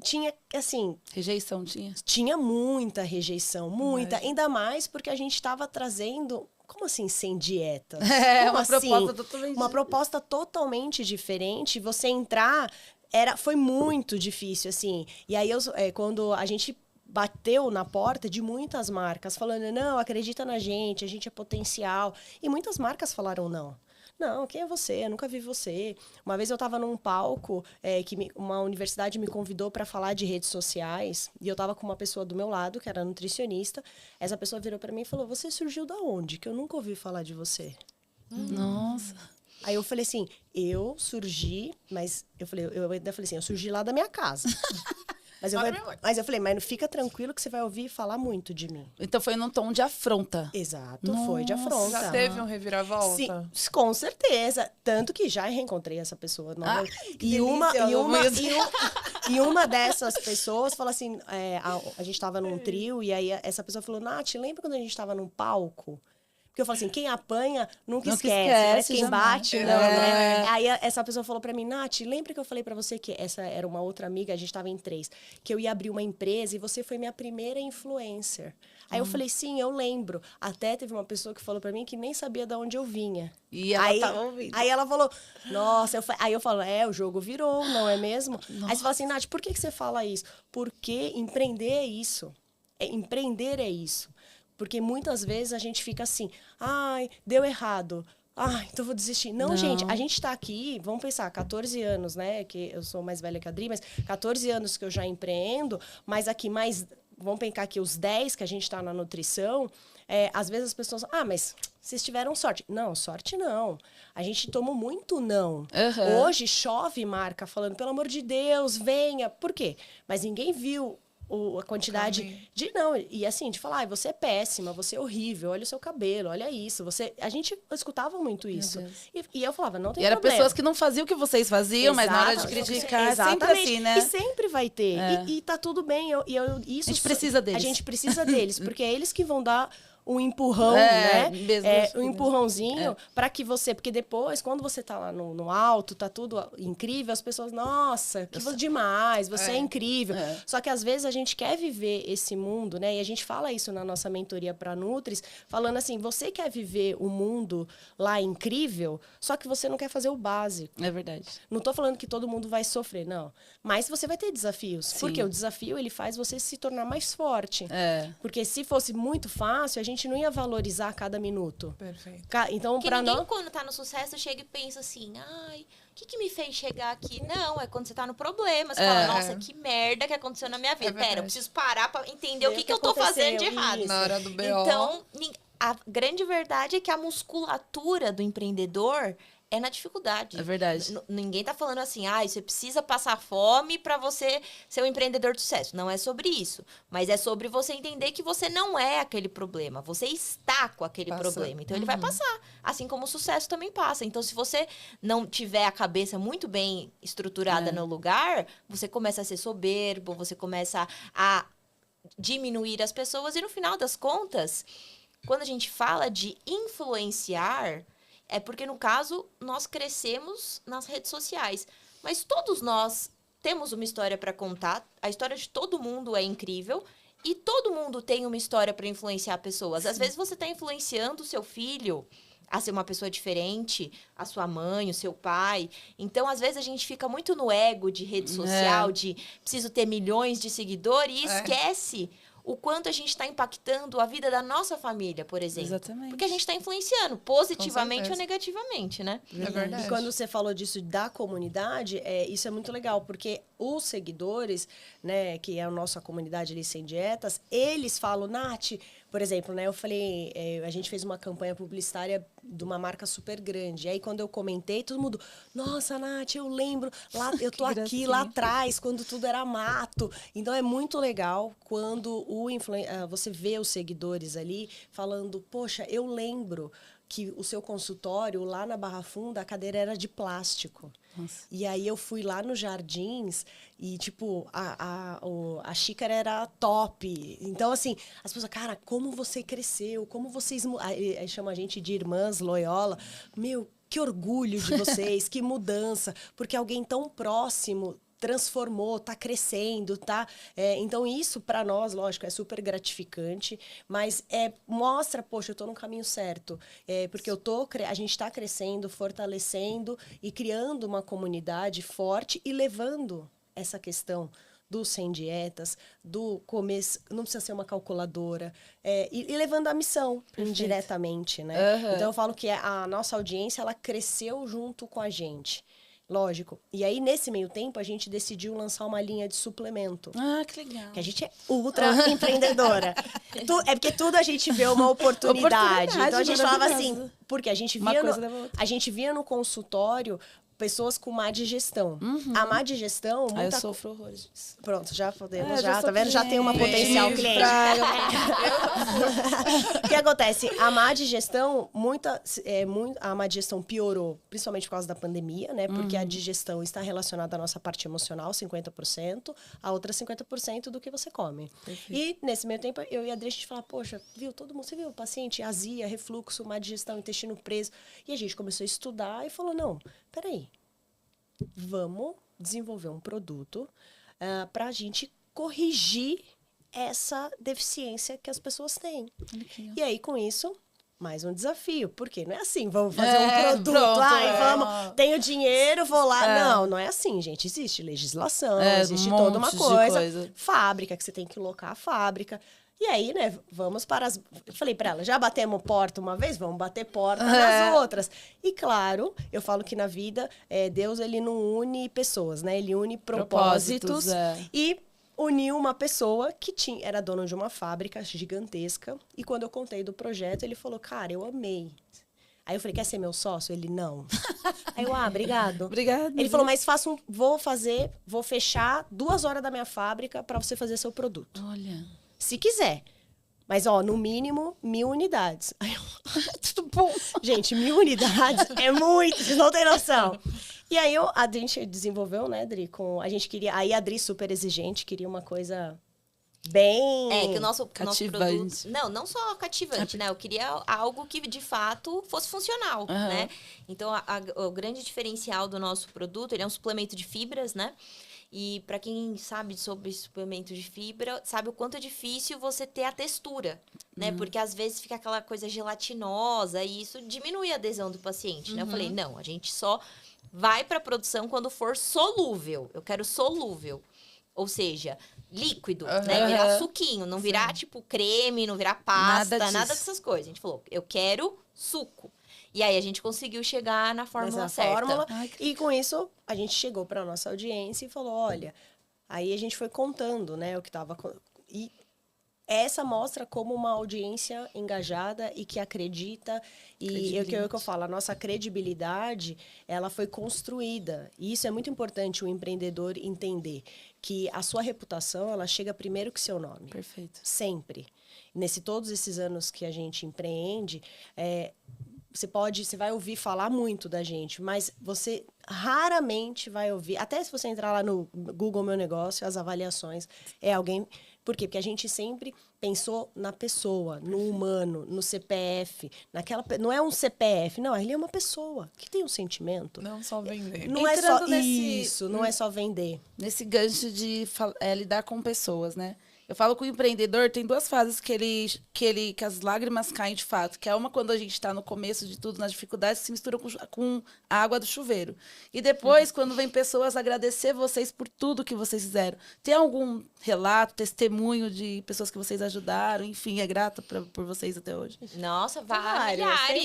tinha, assim... Rejeição tinha? Tinha muita rejeição, muita. Ainda mais porque a gente estava trazendo... Como assim, sem dieta? Como assim? Uma proposta totalmente diferente. Você entrar... Foi muito difícil, assim. E aí, quando a gente bateu na porta de muitas marcas, falando, não, acredita na gente, a gente é potencial. E muitas marcas falaram não. Não, quem é você? Eu nunca vi você. Uma vez eu estava num palco que uma universidade me convidou para falar de redes sociais e eu estava com uma pessoa do meu lado, que era nutricionista. Essa pessoa virou para mim e falou, você surgiu da onde? Que eu nunca ouvi falar de você. Nossa. Aí eu falei assim, eu surgi, mas eu ainda falei assim, eu surgi lá da minha casa. Mas eu falei, mas não fica tranquilo que você vai ouvir falar muito de mim. Então foi num tom de afronta. Exato, foi de afronta. Já teve um reviravolta? Sim, com certeza. Tanto que já reencontrei essa pessoa. Que delícia, E uma dessas pessoas falou assim, a gente tava num trio, e aí essa pessoa falou, Nath, lembra quando a gente tava num palco? Porque eu falo assim, quem apanha nunca esquece, mas quem bate, não, né? Aí essa pessoa falou pra mim, Nath, lembra que eu falei pra você que essa era uma outra amiga, a gente tava em 3, que eu ia abrir uma empresa e você foi minha primeira influencer. Aí eu falei, sim, eu lembro. Até teve uma pessoa que falou pra mim que nem sabia de onde eu vinha. E ela tava ouvindo. Aí ela falou, nossa, aí eu falo, o jogo virou, não é mesmo? Nossa. Aí você fala assim, Nath, por que você fala isso? Porque empreender é isso. Empreender é isso. Porque muitas vezes a gente fica assim, ai, deu errado. Ai, então vou desistir. Não, gente, a gente tá aqui, vamos pensar, 14 anos, né? Que eu sou mais velha que a Adri, mas 14 anos que eu já empreendo, mas aqui mais, vamos pensar aqui os 10 que a gente tá na nutrição, às vezes as pessoas, mas vocês tiveram sorte. Não, sorte não. A gente tomou muito não. Uhum. Hoje chove marca falando, pelo amor de Deus, venha. Por quê? Mas ninguém viu a quantidade de não, e assim, de falar, você é péssima, você é horrível, olha o seu cabelo, olha isso, a gente escutava muito isso. E eu falava, não tem problema. E eram pessoas que não faziam o que vocês faziam, mas na hora de criticar, sempre assim, né? E sempre vai ter. E tá tudo bem. Isso, a gente precisa deles. A gente precisa deles, porque é eles que vão dar um empurrão, né? Um empurrãozinho para que você... Porque depois, quando você tá lá no alto, tá tudo incrível, as pessoas, nossa, que demais, você é incrível. Só que às vezes a gente quer viver esse mundo, né? E a gente fala isso na nossa mentoria para Nutris, falando assim, você quer viver o mundo lá incrível, só que você não quer fazer o básico. É verdade. Não tô falando que todo mundo vai sofrer, não. Mas você vai ter desafios. Sim. Porque o desafio, ele faz você se tornar mais forte. Porque se fosse muito fácil, a gente não ia valorizar cada minuto. Perfeito. Então, porque ninguém, quando tá no sucesso, chega e pensa assim, ai, o que me fez chegar aqui? Não, é quando você tá no problema. Você fala, nossa, que merda que aconteceu na minha vida. Pera, eu preciso parar pra entender o que eu tô fazendo de errado. Na hora do BO. Então, a grande verdade é que a musculatura do empreendedor é na dificuldade. É verdade. Ninguém tá falando assim, você precisa passar fome para você ser um empreendedor de sucesso. Não é sobre isso. Mas é sobre você entender que você não é aquele problema. Você está com aquele problema. Então, ele vai passar. Assim como o sucesso também passa. Então, se você não tiver a cabeça muito bem estruturada no lugar, você começa a ser soberbo, você começa a diminuir as pessoas. E no final das contas, quando a gente fala de influenciar... É porque, no caso, nós crescemos nas redes sociais. Mas todos nós temos uma história para contar. A história de todo mundo é incrível. E todo mundo tem uma história para influenciar pessoas. Às vezes, você está influenciando o seu filho a ser uma pessoa diferente, a sua mãe, o seu pai. Então, às vezes, a gente fica muito no ego de rede social, de preciso ter milhões de seguidores, e esquece o quanto a gente está impactando a vida da nossa família, por exemplo. Exatamente. Porque a gente está influenciando positivamente ou negativamente, né? É verdade. E quando você falou disso da comunidade, isso é muito legal, porque os seguidores, né, que é a nossa comunidade ali sem dietas, eles falam, Nath, por exemplo, né, eu falei, a gente fez uma campanha publicitária de uma marca super grande. E aí, quando eu comentei, todo mundo, nossa, Nath, eu lembro, lá, eu tô aqui, lá atrás, quando tudo era mato. Então, é muito legal quando você vê os seguidores ali falando, poxa, eu lembro que o seu consultório, lá na Barra Funda, a cadeira era de plástico. Nossa. E aí eu fui lá nos Jardins e, tipo, a xícara era top. Então, assim, as pessoas, cara, como você cresceu, como vocês... Aí chama a gente de irmãs Loyola. Meu, que orgulho de vocês, que mudança. Porque alguém tão próximo transformou, tá crescendo, tá? Então, isso, para nós, lógico, é super gratificante, mas mostra, poxa, eu tô no caminho certo. Porque a gente está crescendo, fortalecendo e criando uma comunidade forte e levando essa questão do sem dietas, do começo, não precisa ser uma calculadora, e levando a missão indiretamente, né? Uhum. Então, eu falo que a nossa audiência, ela cresceu junto com a gente. Lógico. E aí, nesse meio tempo, a gente decidiu lançar uma linha de suplemento. Ah, que legal. Que a gente é ultra empreendedora. É porque tudo a gente vê uma oportunidade. Então, a gente falava assim, porque a gente via no consultório, pessoas com má digestão. A má digestão... Eu sofro horrores disso. Pronto, já podemos, já tá vendo? Já tem uma potencial cliente. O que acontece? A má digestão, a má digestão piorou, principalmente por causa da pandemia, né? Porque a digestão está relacionada à nossa parte emocional, 50%, a outra 50% do que você come. E, nesse meio tempo, eu e a Adri, a gente fala, poxa, você viu o paciente, azia, refluxo, má digestão, intestino preso. E a gente começou a estudar e falou, não, peraí, vamos desenvolver um produto para a gente corrigir essa deficiência que as pessoas têm. E aí, com isso, mais um desafio. Porque não é assim, vamos fazer um produto, vamos, tenho dinheiro, vou lá. Não é assim, gente. Existe legislação, existe toda uma coisa. Fábrica, que você tem que locar a fábrica. E aí, né, vamos para as... Eu falei para ela, já batemos porta uma vez? Vamos bater porta nas outras. E claro, eu falo que na vida, Deus, ele não une pessoas, né? Ele une propósitos. E uniu uma pessoa que era dona de uma fábrica gigantesca. E quando eu contei do projeto, ele falou, cara, eu amei. Aí eu falei, quer ser meu sócio? Ele, não. Aí eu, obrigado. Obrigada. Ele falou, mas vou fechar 2 horas da minha fábrica para você fazer seu produto. Olha... Se quiser. Mas, no mínimo, 1000 unidades. Aí eu, tudo bom. Gente, 1000 unidades é muito, vocês não têm noção. E aí, a gente desenvolveu, né, Adri? A gente queria... Aí, a Adri, super exigente, queria uma coisa bem... Que o nosso produto... Não só cativante, né? Eu queria algo que, de fato, fosse funcional, né? Então, o grande diferencial do nosso produto, ele é um suplemento de fibras, né? E para quem sabe sobre suplemento de fibra, sabe o quanto é difícil você ter a textura, né? Porque às vezes fica aquela coisa gelatinosa e isso diminui a adesão do paciente, né? Eu falei, não, a gente só vai para produção quando for solúvel. Eu quero solúvel. Ou seja, líquido, né? Virar suquinho, não virar tipo creme, não virar pasta, nada dessas coisas. A gente falou, eu quero suco. E aí a gente conseguiu chegar na fórmula certa. E com isso, a gente chegou para a nossa audiência e falou, olha... Aí a gente foi contando, né, o que estava... E essa mostra como uma audiência engajada e que acredita. E é o que eu falo, a nossa credibilidade, ela foi construída. E isso é muito importante o empreendedor entender. Que a sua reputação, ela chega primeiro que seu nome. Perfeito. Sempre. Todos esses anos que a gente empreende... Você vai ouvir falar muito da gente, mas você raramente vai ouvir, até se você entrar lá no Google Meu Negócio, as avaliações, alguém... Por quê? Porque a gente sempre pensou na pessoa, no humano, no CPF, não é um CPF, não, ele é uma pessoa que tem um sentimento. Não só vender. Não é só isso, não é só vender. Nesse gancho de lidar com pessoas, né? Eu falo que o empreendedor tem 2 fases que as lágrimas caem de fato. Que é uma quando a gente está no começo de tudo, nas dificuldades, se mistura com a água do chuveiro. E depois, quando vem pessoas agradecer vocês por tudo que vocês fizeram. Tem algum relato, testemunho de pessoas que vocês ajudaram? Enfim, é grata por vocês até hoje? Nossa, Tem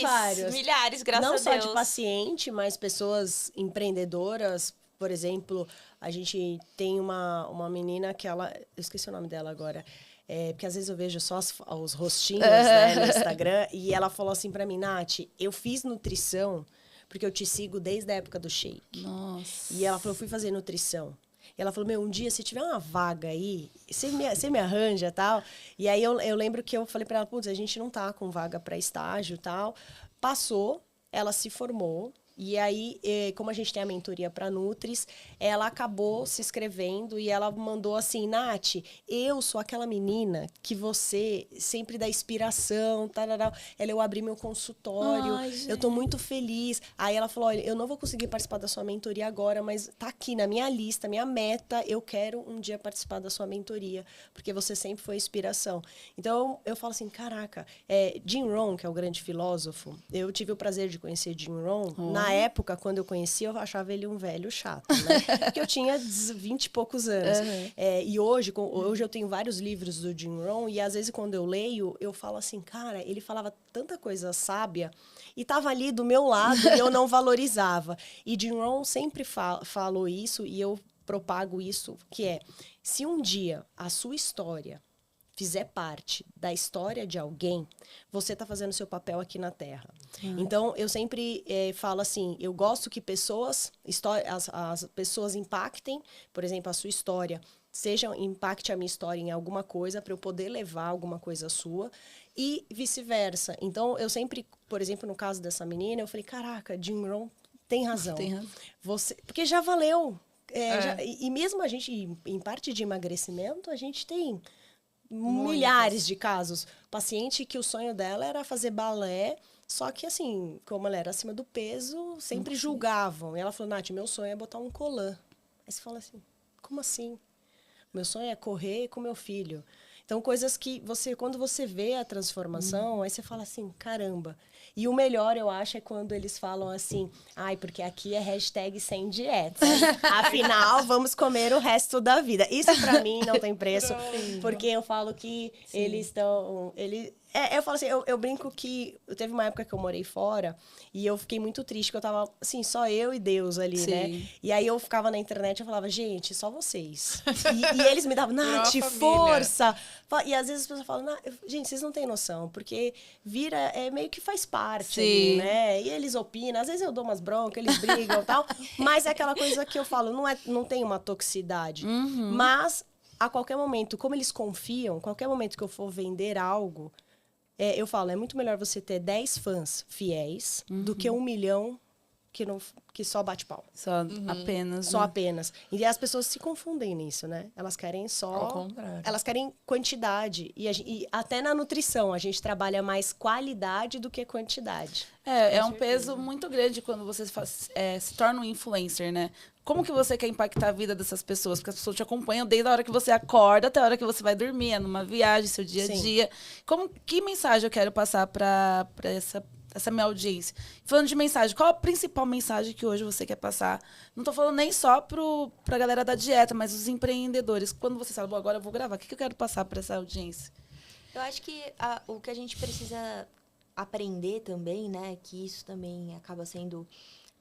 vários. Milhares, graças a Deus. Não só de paciente, mas pessoas empreendedoras. Por exemplo, a gente tem uma menina que ela... Eu esqueci o nome dela agora. Porque às vezes eu vejo só os rostinhos, né, no Instagram. E ela falou assim pra mim, Nath, eu fiz nutrição porque eu te sigo desde a época do shake. Nossa. E ela falou, eu fui fazer nutrição. E ela falou, um dia, se tiver uma vaga aí, você me arranja e tal. E aí eu lembro que eu falei pra ela, putz, a gente não tá com vaga pra estágio e tal. Passou, ela se formou. E aí, como a gente tem a mentoria para Nutris, ela acabou se inscrevendo e ela mandou assim, Nath, eu sou aquela menina que você sempre dá inspiração, tarará. Eu abri meu consultório, eu tô muito feliz. Aí ela falou, olha, eu não vou conseguir participar da sua mentoria agora, mas tá aqui na minha lista, minha meta, eu quero um dia participar da sua mentoria, porque você sempre foi inspiração. Então, eu falo assim, caraca, Jim Rohn, que é o grande filósofo, eu tive o prazer de conhecer Jim Rohn. Na época, quando eu conheci, eu achava ele um velho chato, né? Porque eu tinha 20 e poucos anos. E hoje eu tenho vários livros do Jim Rohn e, às vezes, quando eu leio, eu falo assim, cara, ele falava tanta coisa sábia e estava ali do meu lado e eu não valorizava. E Jim Rohn sempre falou isso e eu propago isso, que é, se um dia a sua história fizer parte da história de alguém, você está fazendo seu papel aqui na Terra. Então, eu sempre falo assim, eu gosto que as pessoas impactem, por exemplo, a sua história, impacte a minha história em alguma coisa para eu poder levar alguma coisa sua e vice-versa. Então, eu sempre, por exemplo, no caso dessa menina, eu falei, caraca, Jim Rohn tem razão. Porque já valeu. E mesmo a gente, em parte de emagrecimento, a gente tem milhares de casos. Paciente que o sonho dela era fazer balé, só que assim, como ela era acima do peso, sempre julgavam. E ela falou, Nath, meu sonho é botar um colã. Aí você fala assim, como assim? Meu sonho é correr com meu filho. Então, coisas que quando você vê a transformação, aí você fala assim, caramba. E o melhor, eu acho, é quando eles falam assim, porque aqui é hashtag sem dieta. Afinal, vamos comer o resto da vida. Isso, pra mim, não tem preço. Porque eu falo que eles estão... eu falo assim, eu brinco que... Teve uma época que eu morei fora e eu fiquei muito triste, que eu tava, assim, só eu e Deus ali, né? E aí eu ficava na internet e eu falava, gente, só vocês. E eles me davam, Nath, força! E às vezes as pessoas falam, gente, vocês não têm noção, porque meio que faz parte ali, né? E eles opinam, às vezes eu dou umas broncas, eles brigam e tal, mas é aquela coisa que eu falo, não tem uma toxicidade. Mas, a qualquer momento, como eles confiam, qualquer momento que eu for vender algo, eu falo, é muito melhor você ter 10 fãs fiéis do que 1 milhão que só bate pau. Só apenas. E as pessoas se confundem nisso, né? Elas querem elas querem quantidade. E até na nutrição, a gente trabalha mais qualidade do que quantidade. É um peso muito grande quando você se torna um influencer, né? Como que você quer impactar a vida dessas pessoas? Porque as pessoas te acompanham desde a hora que você acorda até a hora que você vai dormir, numa viagem, seu dia a dia. Que mensagem eu quero passar para essa minha audiência? Falando de mensagem, qual a principal mensagem que hoje você quer passar? Não tô falando nem só pra galera da dieta, mas os empreendedores. Quando você sabe, agora eu vou gravar, o que eu quero passar para essa audiência? Eu acho que o que a gente precisa aprender também, né, que isso também acaba sendo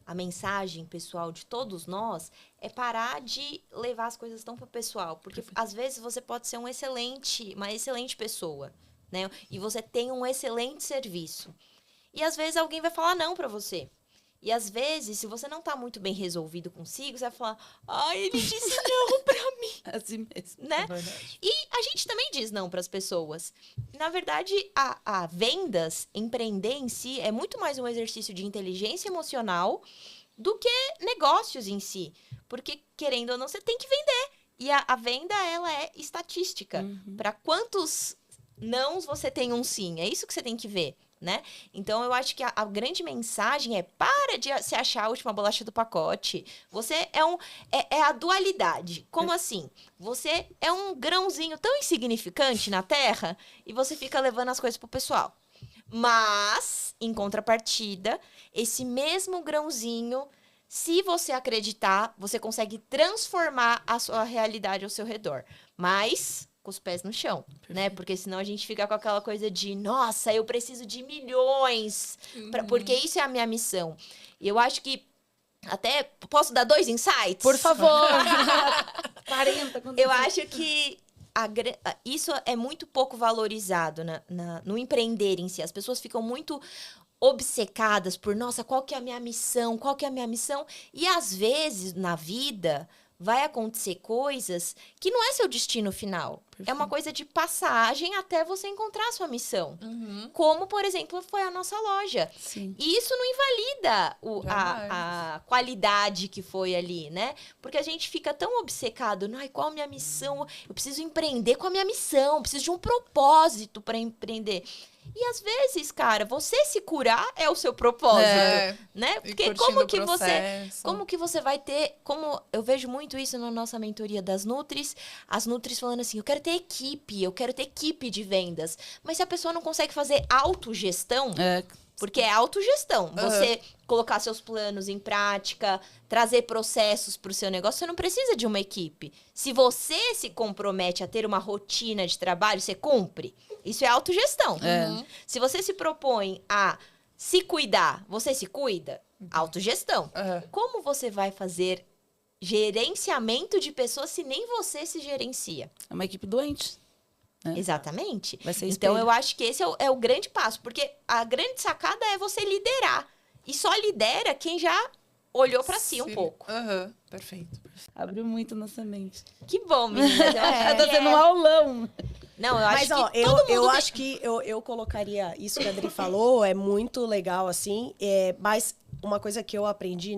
a mensagem pessoal de todos nós, é parar de levar as coisas tão pro pessoal. Porque, às vezes, você pode ser uma excelente pessoa, né? E você tem um excelente serviço. E, às vezes, alguém vai falar não pra você. E, às vezes, se você não tá muito bem resolvido consigo, você vai falar, ele disse não pra mim. Assim mesmo. Né? E a gente também diz não pras pessoas. Na verdade, a vendas, empreender em si, é muito mais um exercício de inteligência emocional do que negócios em si. Porque, querendo ou não, você tem que vender. E a venda, ela é estatística. Para quantos nãos você tem um sim? É isso que você tem que ver. Né? Então, eu acho que a grande mensagem é para de se achar a última bolacha do pacote. Você é a dualidade. Como assim? Você é um grãozinho tão insignificante na Terra e você fica levando as coisas pro pessoal. Mas, em contrapartida, esse mesmo grãozinho, se você acreditar, você consegue transformar a sua realidade ao seu redor. Mas com os pés no chão, né? Porque senão a gente fica com aquela coisa de, nossa, eu preciso de milhões, porque isso é a minha missão. E eu acho que, até, posso dar 2 insights? Por favor! 40. Eu acho que isso é muito pouco valorizado no empreender em si. As pessoas ficam muito obcecadas por, nossa, qual que é a minha missão? Qual que é a minha missão? E, às vezes, na vida, vai acontecer coisas que não é seu destino final. Perfeito. É uma coisa de passagem até você encontrar a sua missão. Como, por exemplo, foi a nossa loja. Sim. E isso não invalida a qualidade que foi ali, né? Porque a gente fica tão obcecado, qual a minha missão? Eu preciso empreender com a minha missão, eu preciso de um propósito para empreender. E às vezes, cara, você se curar é o seu propósito, né? Porque como que você vai ter, como eu vejo muito isso na nossa mentoria das Nutris, as Nutris falando assim, eu quero ter equipe de vendas. Mas se a pessoa não consegue fazer autogestão, porque é autogestão, você colocar seus planos em prática, trazer processos para o seu negócio, você não precisa de uma equipe. Se você se compromete a ter uma rotina de trabalho, você cumpre. Isso é autogestão. Se você se propõe a se cuidar, você se cuida? Autogestão. Como você vai fazer gerenciamento de pessoas se nem você se gerencia? É uma equipe doente. né? Exatamente. Vai ser Então, espelho. eu acho que esse é o grande passo. Porque a grande sacada é você liderar. E só lidera quem já olhou pra si um pouco. Aham, perfeito. Abriu muito nossa mente. Que bom, meninas. Eu acho Tá que sendo um aulão. Não, eu acho Mas, ó, que todo mundo eu tem- acho que eu colocaria isso que a Adri falou, é muito legal, assim, mas uma coisa que eu aprendi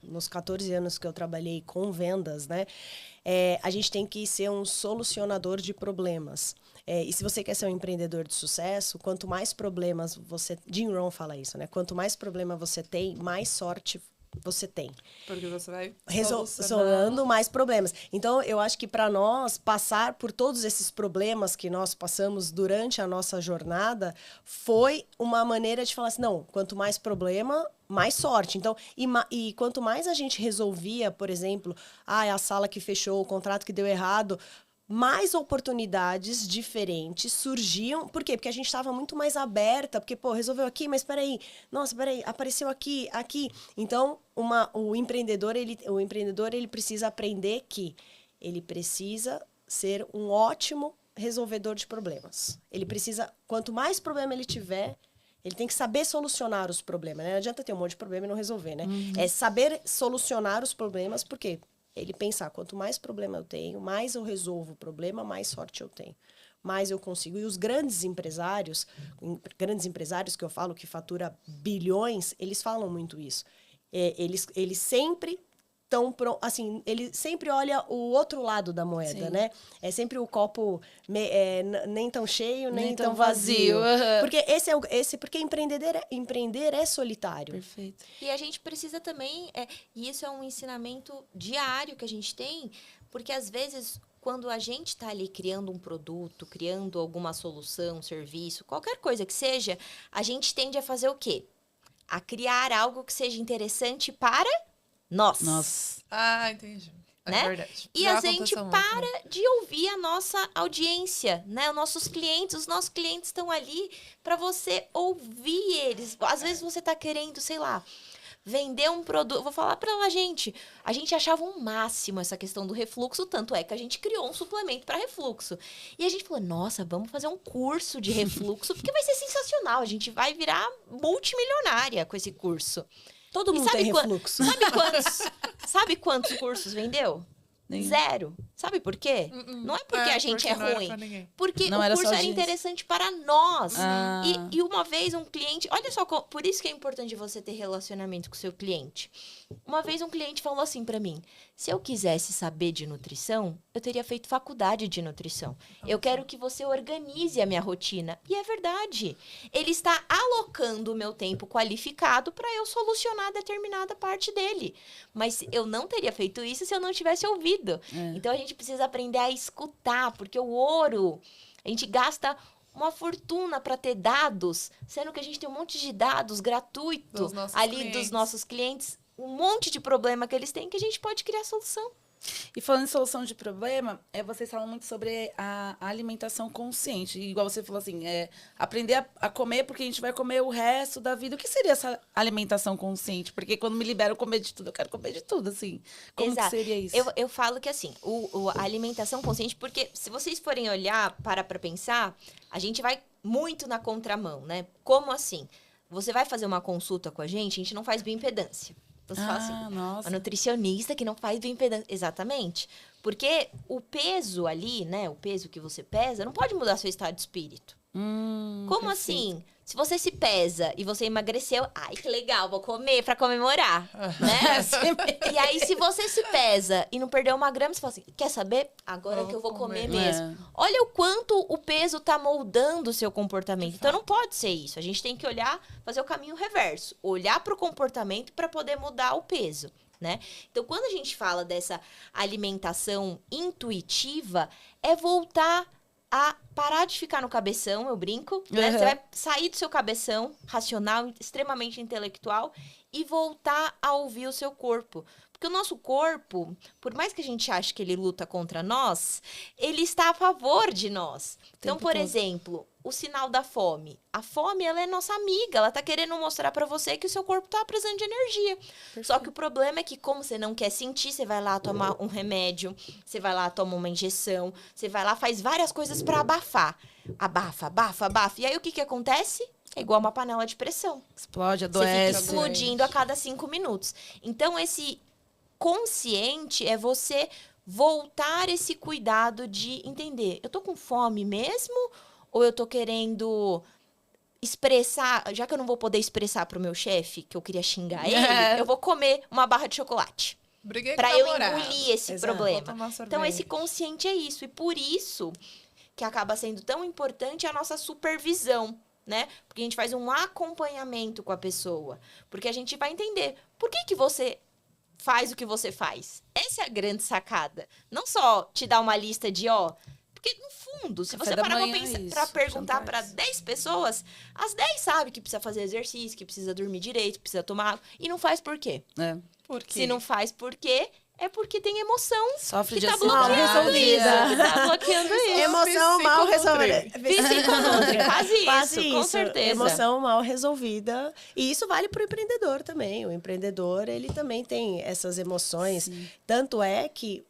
nos 14 anos que eu trabalhei com vendas, né, a gente tem que ser um solucionador de problemas. E se você quer ser um empreendedor de sucesso, quanto mais problemas você... Jim Rohn fala isso, né? Quanto mais problema você tem, mais sorte você tem. Porque você vai Resolvendo mais problemas. Então, eu acho que para nós, passar por todos esses problemas que nós passamos durante a nossa jornada, foi uma maneira de falar assim, não, quanto mais problema, mais sorte. Então, e quanto mais a gente resolvia, por exemplo, a sala que fechou, o contrato que deu errado, mais oportunidades diferentes surgiam. Por quê? Porque a gente estava muito mais aberta, porque, pô, resolveu aqui, mas peraí, nossa, peraí, apareceu aqui. Então, o empreendedor, ele precisa aprender que ele precisa ser um ótimo resolvedor de problemas. Ele precisa, quanto mais problema ele tiver, ele tem que saber solucionar os problemas, né? Não adianta ter um monte de problema e não resolver, né? É saber solucionar os problemas, por quê? Ele pensar, quanto mais problema eu tenho, mais eu resolvo o problema, mais sorte eu tenho. Mais eu consigo. E os grandes empresários que eu falo que fatura bilhões, eles falam muito isso. Eles sempre estão, assim, ele sempre olha o outro lado da moeda, Sim. né? É sempre o copo nem tão cheio, nem tão vazio. vazio. Aham. Porque porque empreender é solitário. Perfeito. E a gente precisa também, e isso é um ensinamento diário que a gente tem, porque às vezes, quando a gente está ali criando um produto, criando alguma solução, serviço, qualquer coisa que seja, a gente tende a fazer o quê? A criar algo que seja interessante para nós. Nossa. Ah, entendi. É Né? verdade. E Já a gente aconteceu muito. para de ouvir a nossa audiência, né? Os nossos clientes estão ali para você ouvir eles. Às vezes você tá querendo, sei lá, vender um produto. Vou falar para a gente achava um máximo essa questão do refluxo, tanto é que a gente criou um suplemento para refluxo. E a gente falou: "Nossa, vamos fazer um curso de refluxo, porque vai ser sensacional, a gente vai virar multimilionária com esse curso". Todo E mundo tem sabe refluxo. Sabe quantos cursos vendeu? Nenhum. 0. Sabe por quê? Não é porque a gente porque é não era ruim. pra ninguém. Porque Não o era curso só era audiência. interessante para nós. Ah. E uma vez um cliente... Olha só, por isso que é importante você ter relacionamento com o seu cliente. Uma vez um cliente falou assim para mim: se eu quisesse saber de nutrição, eu teria feito faculdade de nutrição. Eu quero que você organize a minha rotina. E é verdade. Ele está alocando o meu tempo qualificado para eu solucionar determinada parte dele. Mas eu não teria feito isso se eu não tivesse ouvido. Então, a gente precisa aprender a escutar, porque o ouro, a gente gasta uma fortuna para ter dados, sendo que a gente tem um monte de dados gratuitos Dos nossos ali clientes. dos nossos clientes, um monte de problema que eles têm que a gente pode criar solução. E falando em solução de problema, vocês falam muito sobre a alimentação consciente. Igual você falou assim, aprender a comer porque a gente vai comer o resto da vida. O que seria essa alimentação consciente? Porque quando me libero comer de tudo, eu quero comer de tudo, assim. Como que Exato. seria isso? Eu falo que assim, a alimentação consciente, porque se vocês forem olhar, para pensar, a gente vai muito na contramão, né? Como assim? Você vai fazer uma consulta com a gente não faz bioimpedância. Você fala assim, nossa. a nutricionista que não faz bioimpedância. Exatamente. Porque o peso ali, né? O peso que você pesa, não pode mudar seu estado de espírito. Como perfeito. assim? Se você se pesa e você emagreceu, ai, que legal, vou comer pra comemorar, né? E aí, se você se pesa e não perdeu 1 grama, você fala assim, quer saber? Agora que eu vou comer mesmo. Olha o quanto o peso tá moldando o seu comportamento. Então, não pode ser isso. A gente tem que olhar, fazer o caminho reverso. Olhar pro comportamento para poder mudar o peso, né? Então, quando a gente fala dessa alimentação intuitiva, é voltar a parar de ficar no cabeção, eu brinco, né? Você vai sair do seu cabeção racional, extremamente intelectual, e voltar a ouvir o seu corpo. Porque o nosso corpo, por mais que a gente ache que ele luta contra nós, ele está a favor de nós. Então, por exemplo, o sinal da fome. A fome, ela é nossa amiga. Ela tá querendo mostrar para você que o seu corpo tá precisando de energia. Perfeito. Só que o problema é que, como você não quer sentir, você vai lá tomar um remédio, você vai lá tomar uma injeção, você vai lá, faz várias coisas para abafar. Abafa, abafa, abafa. E aí, o que acontece? É igual uma panela de pressão. Explode, Você adoece. fica explodindo a cada 5 minutos. Então, esse consciente é você voltar esse cuidado de entender, eu tô com fome mesmo? Ou eu tô querendo expressar, já que eu não vou poder expressar pro meu chefe que eu queria xingar ele, eu vou comer uma barra de chocolate. Briguei Pra com o eu namorado. engolir esse Exato. Vou problema. tomar sorvete. Então, esse consciente é isso. E por isso que acaba sendo tão importante a nossa supervisão, né? Porque a gente faz um acompanhamento com a pessoa. Porque a gente vai entender por que você faz o que você faz. Essa é a grande sacada. Não só te dar uma lista de, porque no fundo, se Café você da parar manhã, pra isso, pra perguntar pra jantar. 10 pessoas, as 10 sabem que precisa fazer exercício, que precisa dormir direito, que precisa tomar água. E não faz por quê? Por quê? Se não faz por quê, é porque tem emoção Sofre que de tá ansiedade. bloqueando isso. Que tá bloqueando isso. Emoção mal resolvida. Psiconutri, quase Quase isso, com certeza. Emoção mal resolvida. E isso vale para o empreendedor também. O empreendedor, ele também tem essas emoções. Sim. Tanto é que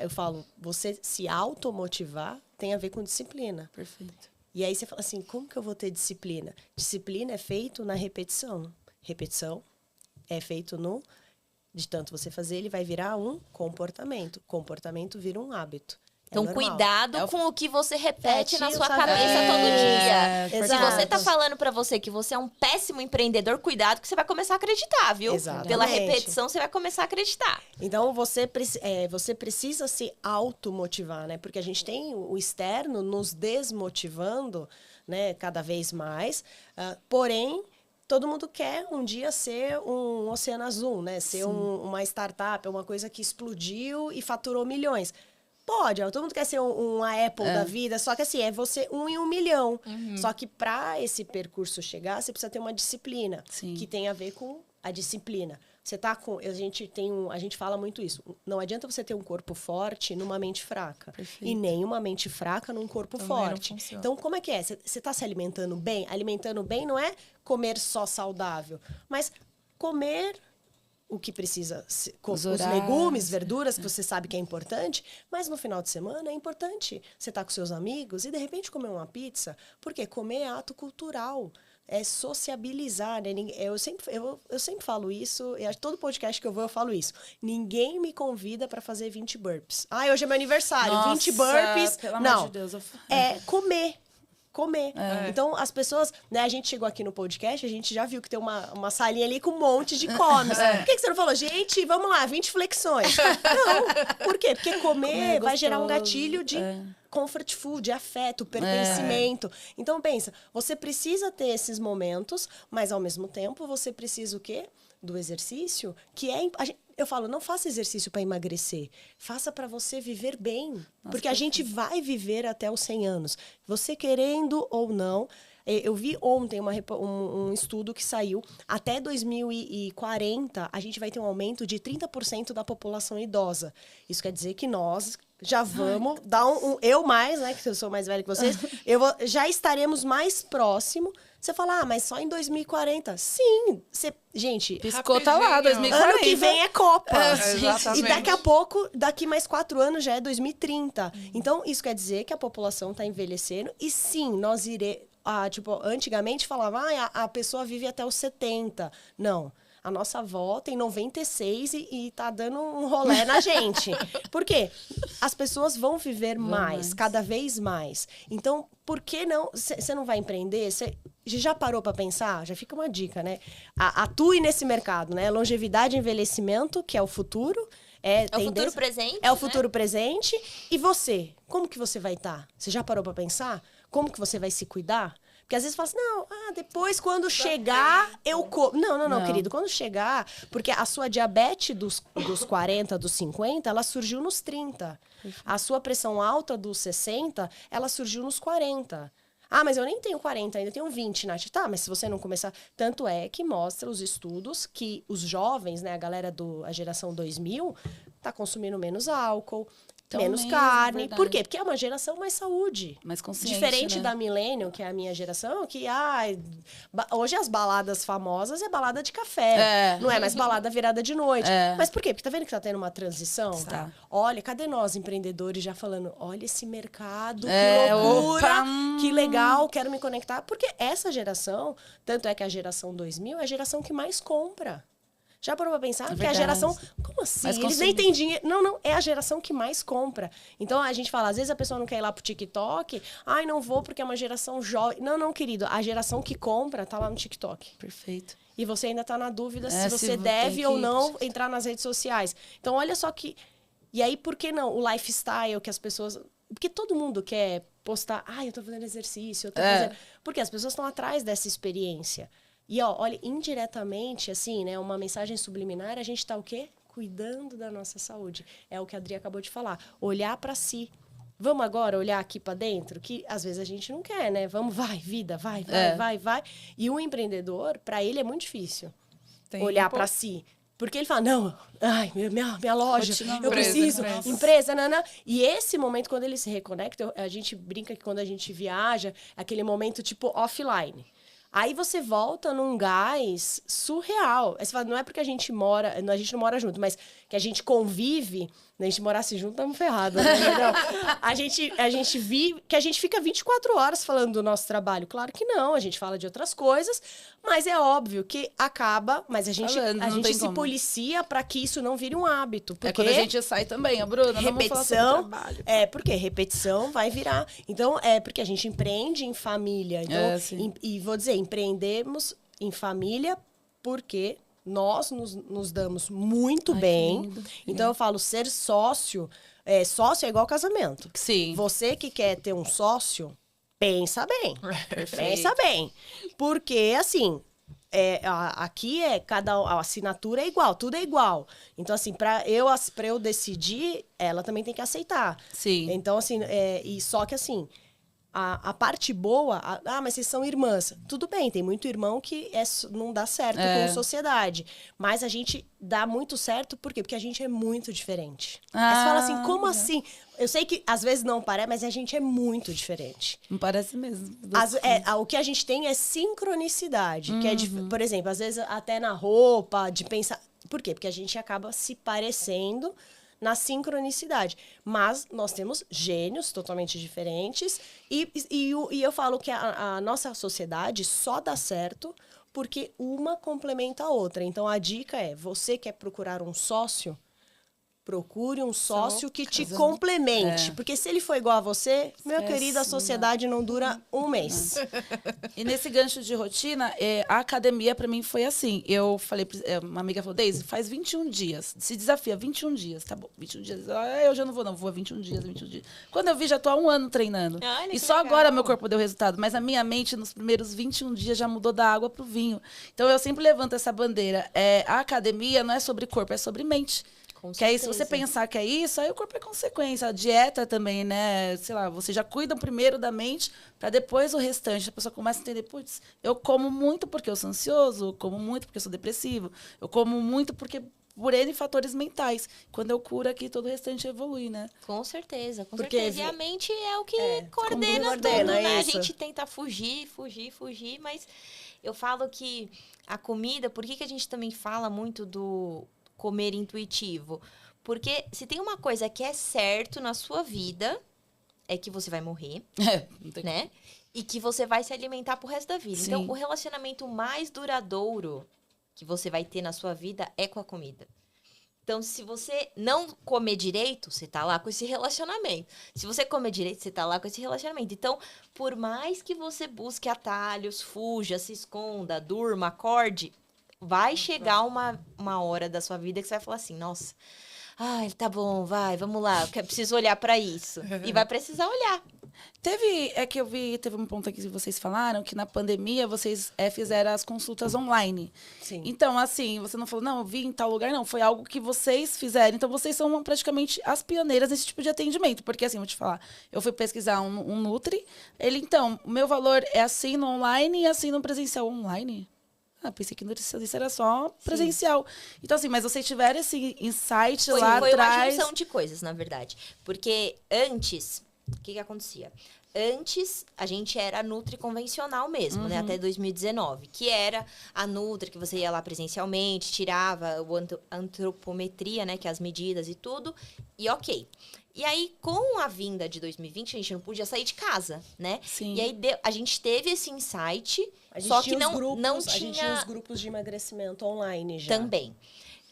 eu falo, você se automotivar tem a ver com disciplina. Perfeito. E aí você fala assim, como que eu vou ter disciplina? Disciplina é feito na repetição. Repetição é feito de tanto você fazer, ele vai virar um comportamento. Comportamento vira um hábito. Então, normal. cuidado com o que você repete na sua sabe? cabeça todo dia. Se exato. você tá falando pra você que você é um péssimo empreendedor, cuidado que você vai começar a acreditar, viu? Exatamente. Pela repetição, você vai começar a acreditar. Então, você precisa se automotivar, né? Porque a gente tem o externo nos desmotivando, né? Cada vez mais. Porém, todo mundo quer um dia ser um oceano azul, né? Ser uma startup, uma coisa que explodiu e faturou milhões. Pode, todo mundo quer ser uma Apple da vida, só que assim, é você 1 em 1 milhão. Só que para esse percurso chegar, você precisa ter uma disciplina, Sim. que tem a ver com a disciplina. Você tá com. A gente fala muito isso. Não adianta você ter um corpo forte numa mente fraca. Perfeito. E nem uma mente fraca num corpo Também não forte. funciona. Então, como é que é? Você está se alimentando bem? Alimentando bem não é comer só saudável, mas comer o que precisa, os horários, legumes, verduras, que você sabe que é importante, mas no final de semana é importante você estar com seus amigos e, de repente, comer uma pizza, porque comer é ato cultural, é sociabilizar, né? Eu sempre falo isso, e todo podcast que eu vou eu falo isso. Ninguém me convida para fazer 20 burpees. Hoje é meu aniversário, 20 burpees. Pelo Não, amor de Deus. é comer. Então, as pessoas, né, a gente chegou aqui no podcast, a gente já viu que tem uma salinha ali com um monte de comes. Por que você não falou, gente, vamos lá, 20 flexões? Não, por quê? Porque comer vai gerar um gatilho de comfort food, de afeto, pertencimento. Então, pensa, você precisa ter esses momentos, mas, ao mesmo tempo, você precisa o quê? Do exercício, que eu falo, não faça exercício para emagrecer. Faça para você viver bem. Porque a gente vai viver até os 100 anos. Você querendo ou não. Eu vi ontem um estudo que saiu. Até 2040, a gente vai ter um aumento de 30% da população idosa. Isso quer dizer que nós já vamos dar eu mais, né? Que eu sou mais velha que vocês. Já estaremos mais próximo. Você fala, mas só em 2040. Sim, gente... Piscou, tá lá, Rapidinho. 2040. Ano que vem é Copa. Exatamente. E daqui a pouco, daqui mais 4 anos, já é 2030. Então, isso quer dizer que a população está envelhecendo. E sim, nós iremos... antigamente falava, a pessoa vive até os 70. Não. A nossa avó tem 96 e tá dando um rolê na gente. Por quê? As pessoas vão viver mais, cada vez mais. Então, por que não... Você não vai empreender? Você já parou para pensar? Já fica uma dica, né? Atue nesse mercado, né? Longevidade e envelhecimento, que é o futuro. É o futuro presente, É o futuro presente. E você? Como que você vai estar? Você já parou para pensar? Como que você vai se cuidar? Porque às vezes fala assim, depois quando chegar, eu como. Não, querido, quando chegar... Porque a sua diabetes dos 40, dos 50, ela surgiu nos 30. A sua pressão alta dos 60, ela surgiu nos 40. Ah, mas eu nem tenho 40 ainda, eu tenho 20, Nath. Tá, mas se você não começar... Tanto é que mostra os estudos que os jovens, né, a galera a geração 2000, tá consumindo menos álcool, menos mesmo, carne. verdade. Por quê? Porque é uma geração mais saúde. Mais consciente, Diferente né? da Millennium, que é a minha geração, que hoje as baladas famosas é balada de café. É. Não é mais balada virada de noite. É. Mas por quê? Porque tá vendo que tá tendo uma transição? Tá. Olha, cadê nós, empreendedores, já falando, olha esse mercado, É, que loucura, opa, que legal, quero me conectar. Porque essa geração, tanto é que a geração 2000 é a geração que mais compra. Já parou pra pensar? Que é a verdade. geração... Como assim? Mais Eles nem consumidor. têm dinheiro. Não, é a geração que mais compra. Então, a gente fala, às vezes a pessoa não quer ir lá pro TikTok. Ai, não vou porque é uma geração jovem. Não, querido. A geração que compra tá lá no TikTok. Perfeito. E você ainda tá na dúvida se Se você tem deve que- ou não entrar nas redes sociais. Então, olha só que... E aí, por que não? O lifestyle que as pessoas... Porque todo mundo quer postar... Ai, eu tô fazendo exercício, eu tô fazendo... Porque as pessoas estão atrás dessa experiência. E, ó, olha, indiretamente, assim, né? Uma mensagem subliminar, a gente tá o quê? Cuidando da nossa saúde. É o que a Adri acabou de falar. Olhar pra si. Vamos agora olhar aqui pra dentro? Que às vezes a gente não quer, né? Vamos, vai, vida, vai. E o empreendedor, pra ele é muito difícil olhar pra si. Porque ele fala, não, ai, minha loja, Rotina eu empresa, preciso, empresa. empresa, nanã. E esse momento, quando ele se reconecta, a gente brinca que quando a gente viaja, aquele momento tipo offline. Aí você volta num gás surreal. Aí você fala, não é porque a gente não mora junto, mas que a gente convive, né? A gente morasse junto, estamos ferrados. Né? Não. A gente vive, que a gente fica 24 horas falando do nosso trabalho. Claro que não, a gente fala de outras coisas, mas é óbvio que acaba, mas a gente Não tem se como. policia para que isso não vire um hábito. Porque É quando a gente sai também, a Bruna. Vamos falar sobre repetição, trabalho. porque repetição vai virar. Então, porque a gente empreende em família. Então, sim. e vou dizer, empreendemos em família porque nós nos damos muito Ai, que bem. lindo. Então, eu falo, ser sócio, sócio é igual casamento. Sim. Você que quer ter um sócio, pensa bem. Perfeito. Pensa bem. Porque, assim, aqui a assinatura é igual, tudo é igual. Então, assim, pra eu decidir, ela também tem que aceitar. Sim. Então, assim, e só que assim, a parte boa, mas vocês são irmãs. Tudo bem, tem muito irmão que não dá certo com sociedade. Mas a gente dá muito certo, por quê? Porque a gente é muito diferente. Aí você fala assim, como assim? Eu sei que às vezes não parece, mas a gente é muito diferente. Não parece mesmo. O que a gente tem é sincronicidade. Que é por exemplo, às vezes até na roupa, de pensar... Por quê? Porque a gente acaba se parecendo na sincronicidade. Mas nós temos gênios totalmente diferentes. E eu falo que a nossa sociedade só dá certo porque uma complementa a outra. Então, a dica é, você quer procurar um sócio... Procure um sócio que te complemente. Porque se ele for igual a você, meu querido, a sociedade não dura um mês. E nesse gancho de rotina, a academia pra mim foi assim. Eu falei, uma amiga falou, Deise, faz 21 dias. Se desafia, 21 dias. Tá bom, 21 dias. Eu já não vou 21 dias, 21 dias. Quando eu vi, já tô há 1 ano treinando. Olha, E que só legal. agora meu corpo deu resultado. Mas a minha mente, nos primeiros 21 dias, já mudou da água pro vinho. Então, eu sempre levanto essa bandeira. A academia não é sobre corpo, é sobre mente. Com Que aí, se você certeza. pensar que é isso, aí o corpo é consequência. A dieta também, né? Sei lá, você já cuida primeiro da mente para depois o restante. A pessoa começa a entender, putz, eu como muito porque eu sou ansioso, eu como muito porque eu sou depressivo, eu como muito porque por N fatores mentais. Quando eu curo aqui, todo o restante evolui, né? Com certeza, com Porque certeza. E a mente é o que coordena tudo, coordena, né? isso. A gente tenta fugir, mas eu falo que a comida, por que a gente também fala muito do comer intuitivo? Porque se tem uma coisa que é certo na sua vida, é que você vai morrer, Não tem né? E que você vai se alimentar pro resto da vida. Sim. Então, o relacionamento mais duradouro que você vai ter na sua vida é com a comida. Então, se você não comer direito, você tá lá com esse relacionamento. Se você comer direito, você tá lá com esse relacionamento. Então, por mais que você busque atalhos, fuja, se esconda, durma, acorde, vai chegar uma hora da sua vida que você vai falar assim, nossa, ai, tá bom, vamos lá, eu preciso olhar pra isso. E vai precisar olhar. Teve um ponto aqui que vocês falaram que na pandemia vocês fizeram as consultas online. Sim. Então, assim, você não falou, não, eu vi em tal lugar, não. Foi algo que vocês fizeram. Então, vocês são praticamente as pioneiras nesse tipo de atendimento. Porque, assim, vou te falar, eu fui pesquisar um Nutri. Então, o meu valor é assim no online e assim no presencial. Online? Pensei que nutricionista era só presencial. Sim. Então, assim, mas vocês tiveram esse insight lá atrás... Foi uma junção de coisas, na verdade. Porque antes, o que acontecia? Antes, a gente era a Nutri convencional mesmo, né? Até 2019. Que era a Nutri, que você ia lá presencialmente, tirava o antropometria, né? Que é as medidas e tudo. E ok. E aí, com a vinda de 2020, a gente não podia sair de casa, né? Sim. E aí, a gente teve esse insight, só que não tinha... A gente tinha os grupos de emagrecimento online já. Também.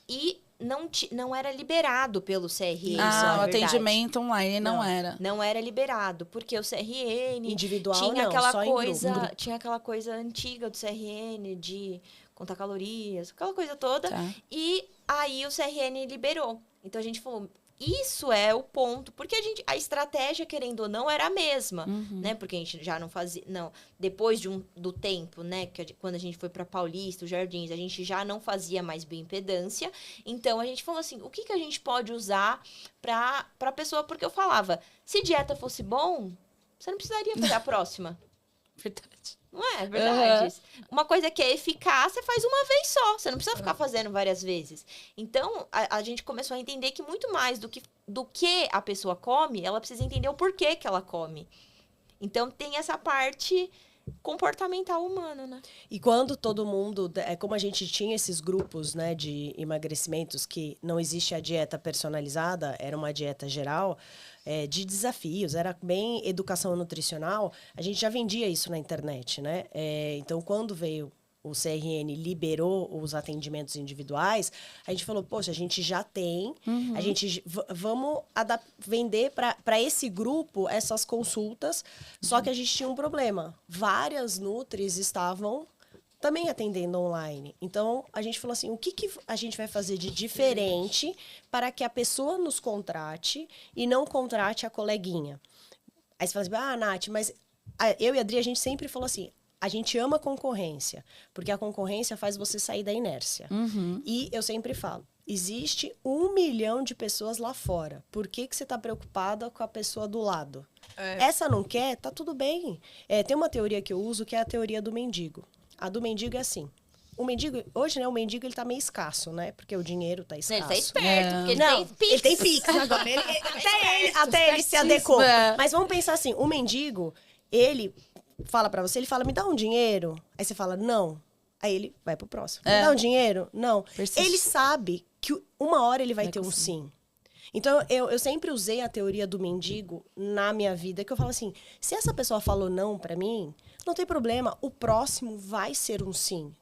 E não era liberado pelo CRN. O atendimento online não era. Não era liberado, porque o CRN... Individual tinha não, aquela só coisa, em grupo. tinha aquela coisa antiga do CRN, de contar calorias, aquela coisa toda. Tá. E aí o CRN liberou. Então a gente falou... Isso é o ponto, porque a estratégia, querendo ou não, era a mesma, né? Porque a gente já não fazia... Não, depois do tempo, né? Quando a gente foi para Paulista, os Jardins, a gente já não fazia mais bioimpedância. Então, a gente falou assim, o que a gente pode usar para a pessoa? Porque eu falava, se dieta fosse bom, você não precisaria fazer a próxima. Verdade. Não é verdade? Uma coisa que é eficaz, você faz uma vez só. Você não precisa ficar fazendo várias vezes. Então, a gente começou a entender que muito mais do que a pessoa come, ela precisa entender o porquê que ela come. Então, tem essa parte comportamental humana, né? E quando todo mundo... Como a gente tinha esses grupos, né, de emagrecimentos, que não existe a dieta personalizada, era uma dieta geral... de desafios, era bem educação nutricional, a gente já vendia isso na internet, né? Então, quando veio o CRN, liberou os atendimentos individuais, a gente falou, poxa, a gente já tem, a gente vamos vender para esse grupo essas consultas, só que a gente tinha um problema. Várias nutris estavam também atendendo online. Então, a gente falou assim, o que a gente vai fazer de diferente para que a pessoa nos contrate e não contrate a coleguinha? Aí você fala assim, Nath, mas eu e a Adri, a gente sempre falou assim, a gente ama a concorrência, porque a concorrência faz você sair da inércia. E eu sempre falo, existe 1 milhão de pessoas lá fora. Por que você está preocupada com a pessoa do lado? Essa não quer? Tá tudo bem. Tem uma teoria que eu uso, que é a teoria do mendigo. A do mendigo é assim. O mendigo, hoje, né, o mendigo ele tá meio escasso, né? Porque o dinheiro tá escasso. Ele tá esperto, porque Não, tem Pix. ele tem Pix agora. Até ele se adequou. Mas vamos pensar assim, o mendigo, ele fala pra você, ele fala, me dá um dinheiro. Aí você fala, não. Aí ele vai pro próximo. Me dá um dinheiro? Não. Persiste. Ele sabe que uma hora ele vai ter um sim. Então, eu sempre usei a teoria do mendigo na minha vida, que eu falo assim, se essa pessoa falou não pra mim, não tem problema, o próximo vai ser um sim.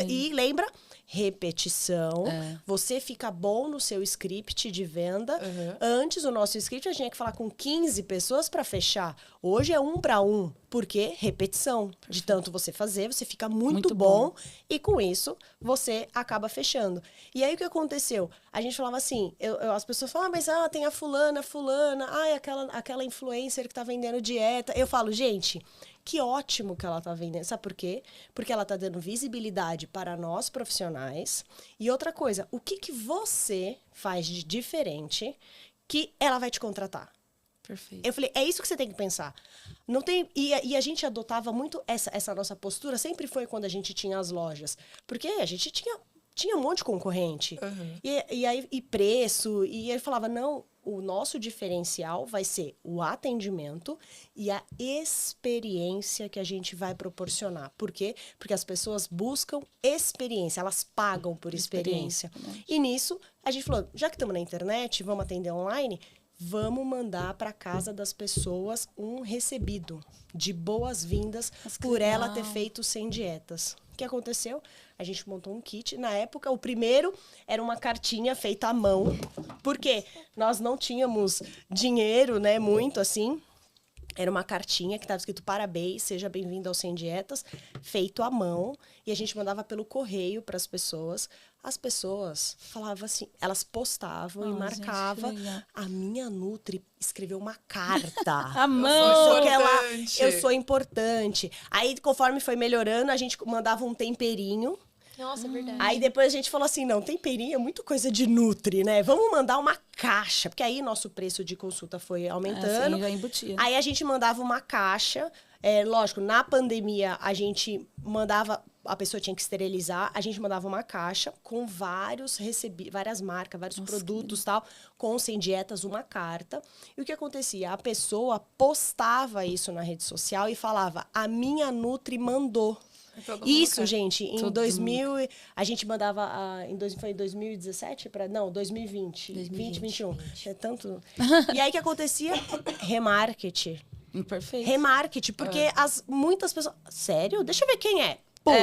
E lembra, repetição, você fica bom no seu script de venda. Antes, o nosso script, a gente tinha que falar com 15 pessoas para fechar. Hoje é 1 para 1, porque repetição. Perfeito. De tanto você fazer, você fica muito bom e com isso, você acaba fechando. E aí, o que aconteceu? A gente falava assim, as pessoas falam, mas tem a fulana, aquela influencer que tá vendendo dieta. Eu falo, gente... Que ótimo que ela tá vendendo. Sabe por quê? Porque ela tá dando visibilidade para nós profissionais. E outra coisa, o que você faz de diferente que ela vai te contratar? Perfeito. Eu falei, é isso que você tem que pensar. Não tem, e a gente adotava muito essa nossa postura, sempre foi quando a gente tinha as lojas. Porque a gente tinha um monte de concorrente. E preço. E ele falava, não... O nosso diferencial vai ser o atendimento e a experiência que a gente vai proporcionar. Por quê? Porque as pessoas buscam experiência, elas pagam por experiência. E nisso, a gente falou, já que estamos na internet, vamos atender online, vamos mandar para casa das pessoas um recebido de boas-vindas por ela ter feito 100 dietas. O que aconteceu? A gente montou um kit. Na época, o primeiro era uma cartinha feita à mão, porque nós não tínhamos dinheiro, né, muito assim. Era uma cartinha que estava escrito parabéns, seja bem-vindo ao Sem Dietas, feito à mão. E a gente mandava pelo correio para as pessoas. As pessoas falavam assim, elas postavam e marcavam. A minha Nutri escreveu uma carta. A mão! Eu sou importante. Aí, conforme foi melhorando, a gente mandava um temperinho. Nossa, é verdade. Aí depois a gente falou assim, não, temperinho é muito coisa de Nutri, né? Vamos mandar uma caixa, porque aí nosso preço de consulta foi aumentando. Assim, já embutia. Aí a gente mandava uma caixa, lógico, na pandemia a gente mandava, a pessoa tinha que esterilizar, a gente mandava uma caixa com várias marcas, vários produtos e tal, com Sem Dietas, uma carta. E o que acontecia? A pessoa postava isso na rede social e falava, a minha Nutri mandou. Isso, gente, em 2000, a gente mandava, foi em 2017? Não, 2020, 2021. É tanto... E aí, o que acontecia? Remarketing. Perfeito. Remarketing, porque muitas pessoas... Sério? Deixa eu ver quem é. Pum,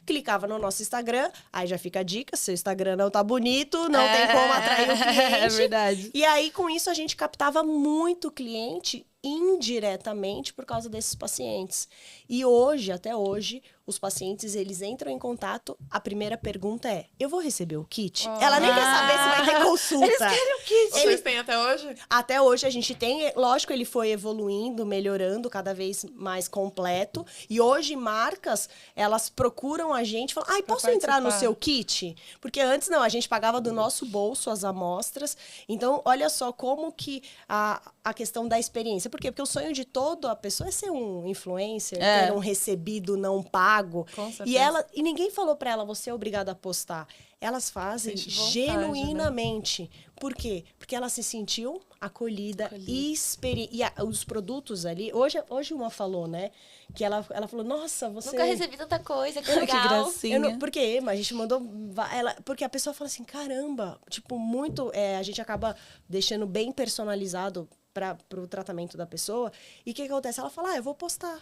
clicava no nosso Instagram, aí já fica a dica, seu Instagram não tá bonito, não tem como atrair o cliente. É verdade. E aí, com isso, a gente captava muito cliente indiretamente por causa desses pacientes. E hoje, até hoje, os pacientes, eles entram em contato, a primeira pergunta é, eu vou receber o kit? Ela nem quer saber se vai ter consulta. Eles querem o kit. Vocês têm até hoje? Até hoje a gente tem, lógico, ele foi evoluindo, melhorando, cada vez mais completo. E hoje marcas, elas procuram a gente, falam, posso entrar no seu kit? Porque antes não, a gente pagava do nosso bolso as amostras. Então, olha só como que a questão da experiência. Por quê? Porque o sonho de toda a pessoa é ser um influencer, ter um recebido não pago. Com certeza. E ninguém falou pra ela, você é obrigada a postar. Elas fazem genuinamente. Né? Por quê? Porque ela se sentiu acolhida. E os produtos ali... Hoje uma falou, né? Que ela falou, nossa, você... Nunca recebi tanta coisa, que Que legal. gracinha. Por quê? Mas a gente mandou... Porque a pessoa fala assim, caramba, tipo, muito... a gente acaba deixando bem personalizado para o tratamento da pessoa. E o que acontece? Ela fala, eu vou postar.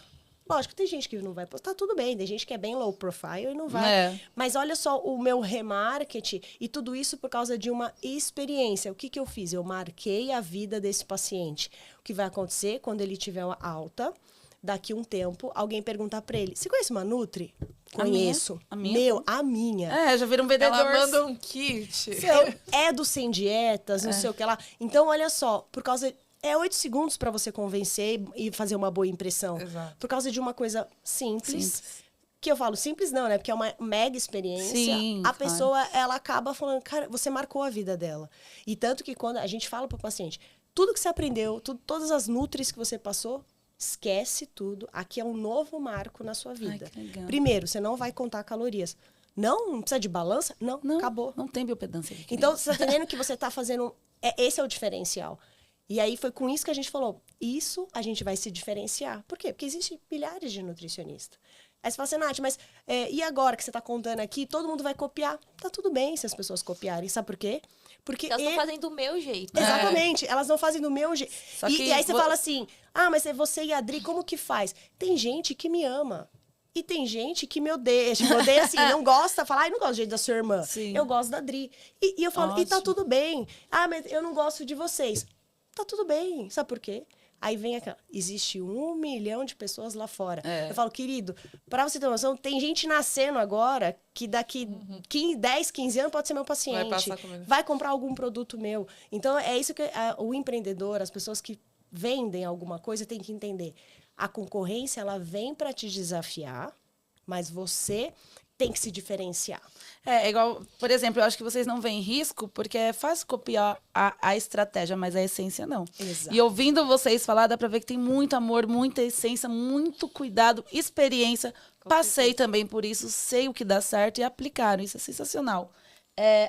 Lógico, tem gente que não vai postar, tudo bem. Tem gente que é bem low profile e não vai. Mas olha só o meu remarketing e tudo isso por causa de uma experiência. O que eu fiz? Eu marquei a vida desse paciente. O que vai acontecer quando ele tiver uma alta, daqui um tempo, alguém perguntar para ele, você conhece uma Nutri? Conheço. A minha? A minha. Já vira um vendedor. Ela manda um kit. É do Sem Dietas, não sei o que lá. Então, olha só, por causa... 8 segundos para você convencer e fazer uma boa impressão. Exato. Por causa de uma coisa simples. Que eu falo simples não, né? Porque é uma mega experiência. Sim, a pessoa, ela acaba falando, cara, você marcou a vida dela. E tanto que quando a gente fala pro paciente, tudo que você aprendeu, todas as nutris que você passou, esquece tudo. Aqui é um novo marco na sua vida. Ai, que legal. Primeiro, você não vai contar calorias. Não precisa de balança? Não, acabou. Não tem biopedância. Então, você está entendendo que você está fazendo... esse é o diferencial. E aí foi com isso que a gente falou, isso a gente vai se diferenciar. Por quê? Porque existem milhares de nutricionistas. Aí você fala assim, Nath, mas e agora que você está contando aqui, todo mundo vai copiar? Tá tudo bem se as pessoas copiarem. Sabe por quê? Porque elas estão fazendo do meu jeito. Exatamente, elas não fazem do meu jeito. E aí você fala assim, mas é você e a Adri, como que faz? Tem gente que me ama. E tem gente que me odeia. Me odeia assim, não gosta, fala, não gosto do jeito da sua irmã. Sim. Eu gosto da Adri. E eu falo, e tá tudo bem. Mas eu não gosto de vocês. Tá tudo bem. Sabe por quê? Aí vem aquela... Existe 1 milhão de pessoas lá fora. Eu falo, querido, pra você ter noção, tem gente nascendo agora que daqui 10, 15 anos pode ser meu paciente. Vai comprar algum produto meu. Então, é isso que o empreendedor, as pessoas que vendem alguma coisa, tem que entender. A concorrência, ela vem para te desafiar, mas você tem que se diferenciar. É igual, por exemplo, eu acho que vocês não veem risco porque é fácil copiar a estratégia, mas a essência não. Exato. E ouvindo vocês falar, dá pra ver que tem muito amor, muita essência, muito cuidado, experiência. Passei também por isso, sei o que dá certo e aplicaram. Isso é sensacional.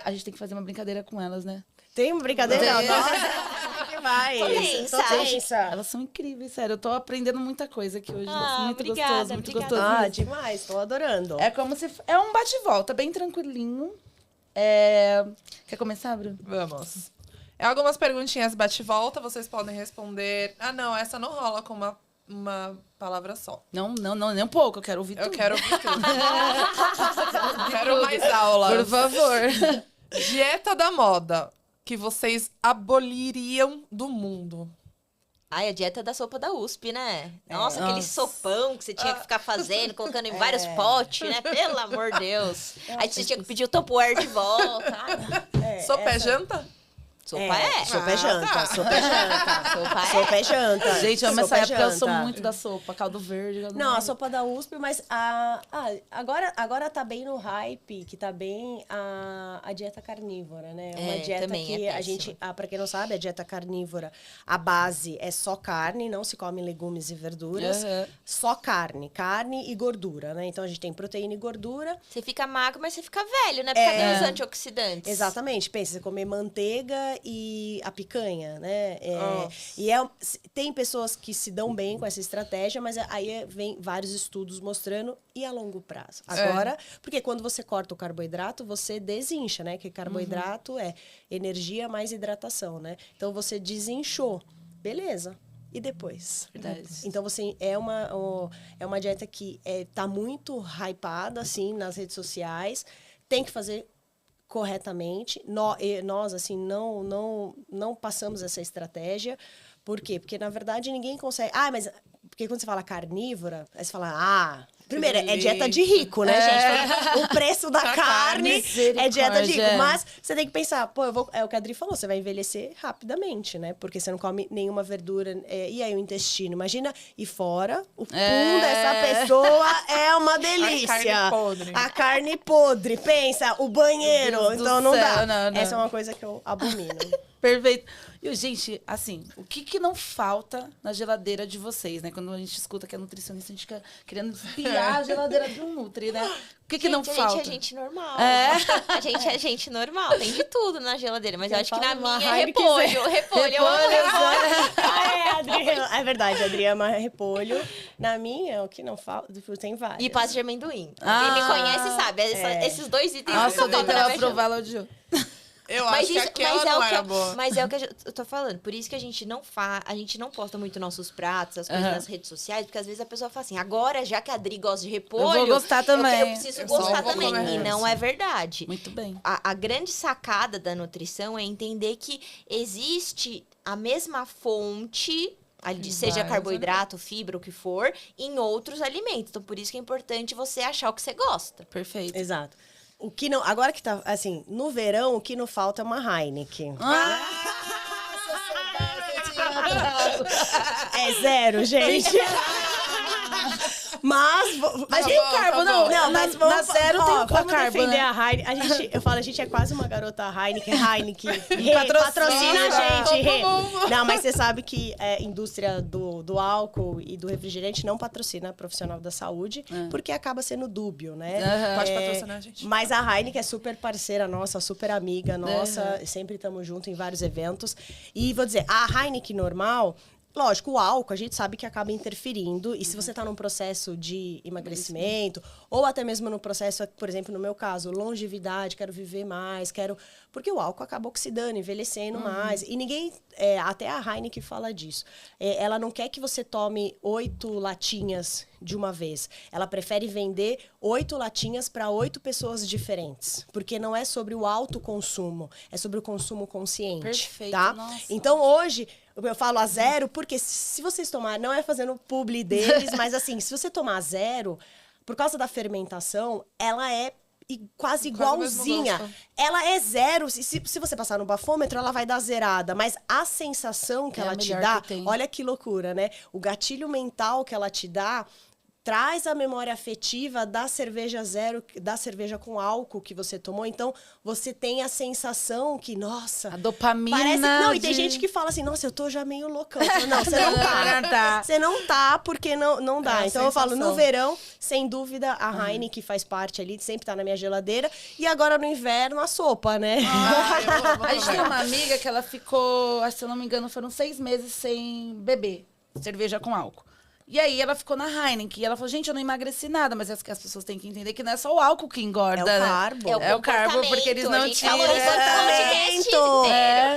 A gente tem que fazer uma brincadeira com elas, né? Tem uma brincadeira? Nossa, que vai. Elas são incríveis, sério. Eu tô aprendendo muita coisa aqui hoje. Muito obrigada, gostoso, muito obrigada. gostoso. Demais, tô adorando. É como se... É um bate-volta, bem tranquilinho. Quer começar, Bruno? Vamos. Algumas perguntinhas bate-volta, vocês podem responder. Não, essa não rola com uma palavra só. Não, nem um pouco. Eu quero ouvir tudo. Eu quero ouvir tudo. Quero mais aulas. Por favor. Dieta da moda que vocês aboliriam do mundo. Ai, a dieta da sopa da USP, né? Nossa, aquele sopão que você tinha que ficar fazendo, colocando em vários potes, né? Pelo amor de Deus. Aí você tinha que pedir o Tupperware de volta. Sopa é janta? Sopa é. Sopa é janta, sopa é janta. Sopa é. Sopa é janta. Gente, mas Sopa nessa é época eu sou janta. muito da sopa, caldo verde. caldo Não, a verde. sopa da USP, mas agora tá bem no hype, que tá bem a dieta carnívora, né? Uma dieta também que é a gente, pra quem não sabe, a dieta carnívora, a base é só carne, não se come legumes e verduras, só carne e gordura, né? Então a gente tem proteína e gordura. Você fica magro, mas você fica velho, né? Porque cadê os antioxidantes? Exatamente, pensa, você comer manteiga e a picanha, né? Tem pessoas que se dão bem com essa estratégia, mas aí vem vários estudos mostrando e a longo prazo. Agora, porque quando você corta o carboidrato, você desincha, né? Que carboidrato é energia mais hidratação, né? Então você desinchou, beleza. E depois? Verdade. Então, você é uma dieta que tá muito hypada, assim, nas redes sociais. Tem que fazer corretamente. Nós assim, não passamos essa estratégia. Por quê? Porque, na verdade, ninguém consegue... mas... Porque quando você fala carnívora, aí você fala, primeiro, é dieta de rico, né, gente? O preço da carne é dieta de rico. Mas você tem que pensar, é o que a Adri falou, você vai envelhecer rapidamente, né? Porque você não come nenhuma verdura. E aí o intestino? Imagina, e fora, o pum dessa pessoa é uma delícia. A carne podre. A carne podre. Pensa, o banheiro. Meu Deus Então do não céu, dá. não. Essa é uma coisa que eu abomino. Perfeito. E, gente, assim, o que não falta na geladeira de vocês, né? Quando a gente escuta que é nutricionista, a gente fica querendo espiar a geladeira de um Nutri, né? O que não falta? A gente é gente normal. A gente é gente normal. Tem de tudo na geladeira. Mas eu acho que na minha é repolho. Repolho. Eu amo repolho. Adri, é verdade, a Adri ama repolho. Na minha, o que não falta, tem vários. E pasta de amendoim. Quem me conhece sabe. Esses dois itens Nossa, eu nunca dei faltam na pra minha provar ela de hoje. Eu acho que aquela não era boa. Mas é o que eu tô falando. Por isso que a gente não posta muito nossos pratos, as coisas nas redes sociais, porque às vezes a pessoa fala assim, agora, já que a Adri gosta de repolho... Eu vou gostar também. Eu preciso gostar também. E não é verdade. Muito bem. A grande sacada da nutrição é entender que existe a mesma fonte... seja carboidrato, fibra, o que for, em outros alimentos. Então, por isso que é importante você achar o que você gosta. Perfeito. Exato. O que não, agora que tá, assim, no verão, o que não falta é uma Heineken. É zero, gente. Mas tem carbo, não. Não, mas vamos, na zero tem vamos carbo, defender né? a Heineken. Eu falo, a gente é quase uma garota Heineken. Patrocina Patrocina a gente, Rê. Não, mas você sabe que a indústria do álcool e do refrigerante não patrocina profissional da saúde, porque acaba sendo dúbio, né? Pode patrocinar a gente. Mas a Heineken é super parceira nossa, super amiga nossa. Sempre estamos juntos em vários eventos. E vou dizer, a Heineken normal... Lógico, o álcool a gente sabe que acaba interferindo. E se você está num processo de emagrecimento, ou até mesmo no processo, por exemplo, no meu caso, longevidade, quero viver mais, porque o álcool acaba oxidando, envelhecendo mais. E ninguém, até a Heineken fala disso. Ela não quer que você tome 8 latinhas de uma vez. Ela prefere vender 8 latinhas para 8 pessoas diferentes. Porque não é sobre o autoconsumo, é sobre o consumo consciente. Perfeito, tá? nossa. Então, hoje... Eu falo a zero, porque se vocês tomarem, não é fazendo publi deles, mas assim, se você tomar zero, por causa da fermentação, ela é quase igualzinha. Ela é zero. Se você passar no bafômetro, ela vai dar zerada. Mas a sensação que ela te dá, olha que loucura, né? O gatilho mental que ela te dá traz a memória afetiva da cerveja zero, da cerveja com álcool que você tomou. Então, você tem a sensação que, nossa... A dopamina parece... Não, e tem gente que fala assim, nossa, eu tô já meio loucão. Não, você não tá. Você não tá, porque não dá. Então, eu falo, no verão, sem dúvida, a Heineken faz parte ali, sempre tá na minha geladeira. E agora, no inverno, a sopa, né? A gente tem uma amiga que ela ficou, se eu não me engano, foram 6 meses sem beber cerveja com álcool. E aí ela ficou na Heineken. E ela falou, gente, eu não emagreci nada. Mas as pessoas têm que entender que não é só o álcool que engorda, né? É o carbo. É o carbo, porque eles não tiram.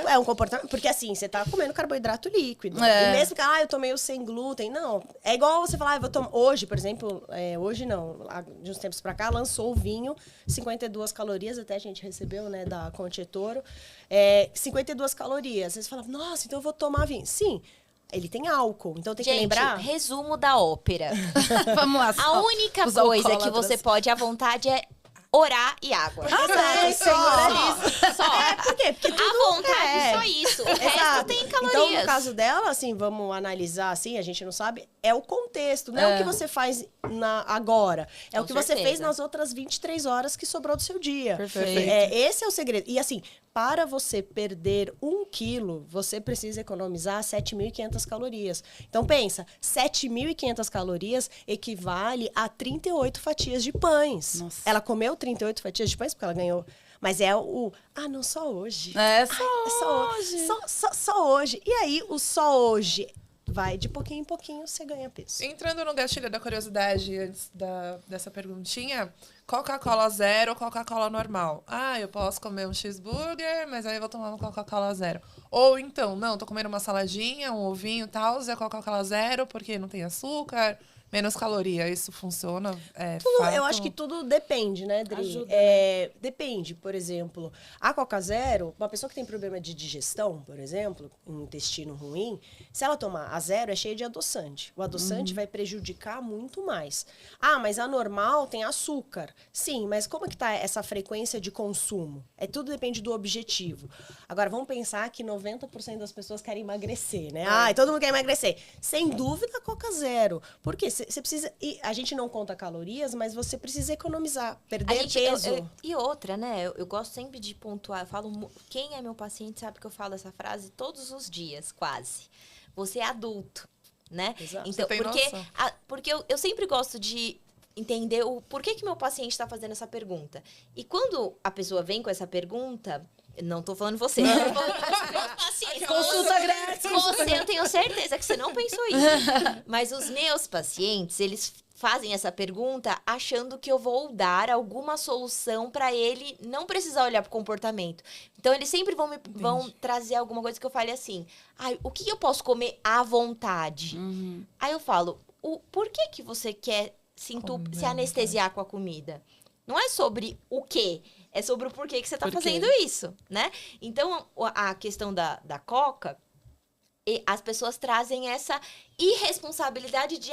É um comportamento. Porque assim, você tá comendo carboidrato líquido. E mesmo que, eu tomei o sem glúten. Não, é igual você falar, eu vou tomar... Hoje, por exemplo, hoje não. De uns tempos pra cá, lançou o vinho, 52 calorias. Até a gente recebeu, né, da Conte Toro. 52 calorias. Vocês falam, nossa, então eu vou tomar vinho. Sim. ele tem álcool. Então tem que Gente, lembrar... resumo da ópera. Vamos lá. A única os coisa que alcoólatras. você pode à vontade é orar e água. Só. Por quê? Porque tudo À vontade, só isso. O resto Exato. tem calorias. Então, no caso dela, assim, vamos analisar assim, a gente não sabe, é o contexto, não é o que você faz agora. É Com o que você certeza. fez nas outras 23 horas que sobrou do seu dia. Perfeito. Esse é o segredo. E assim, para você perder 1 quilo, você precisa economizar 7.500 calorias. Então, pensa, 7.500 calorias equivale a 38 fatias de pães. Nossa. Ela comeu 38 fatias de pães porque ela ganhou... Mas é não, só hoje. É só hoje. Só hoje. E aí, o só hoje vai de pouquinho em pouquinho, você ganha peso. Entrando no gatilho da curiosidade, antes dessa perguntinha, Coca-Cola zero ou Coca-Cola normal? Ah, eu posso comer um cheeseburger, mas aí eu vou tomar uma Coca-Cola zero. Ou então, não, tô comendo uma saladinha, um ovinho e tal, é Coca-Cola zero porque não tem açúcar, menos caloria. Isso funciona? Eu acho que tudo depende, né, Dri? Ajuda, Depende, por exemplo, a Coca Zero, uma pessoa que tem problema de digestão, por exemplo, um intestino ruim, se ela tomar a zero, é cheia de adoçante. O adoçante vai prejudicar muito mais. Ah, mas a normal tem açúcar. Sim, mas como é que tá essa frequência de consumo? Tudo depende do objetivo. Agora, vamos pensar que 90% das pessoas querem emagrecer, né? Todo mundo quer emagrecer. Sem dúvida, a Coca Zero. Por quê? Você precisa... a gente não conta calorias, mas você precisa economizar, perder peso. E outra, né? Eu gosto sempre de pontuar. Eu falo, quem é meu paciente sabe que eu falo essa frase todos os dias, quase. Você é adulto, né? Exato. Então, Você tem noção. porque eu sempre gosto de entender o porquê que meu paciente está fazendo essa pergunta. E quando a pessoa vem com essa pergunta... Não tô falando você, tô falando com meus pacientes. Consulta grátis. Você, eu tenho certeza que você não pensou isso. Mas os meus pacientes, eles fazem essa pergunta achando que eu vou dar alguma solução para ele não precisar olhar pro comportamento. Então, eles sempre vão trazer alguma coisa que eu fale assim, o que eu posso comer à vontade? Aí eu falo, por que você quer se anestesiar com a comida? Não é sobre o quê? É sobre o porquê que você tá fazendo isso, né? Então, a questão da Coca, as pessoas trazem essa irresponsabilidade de,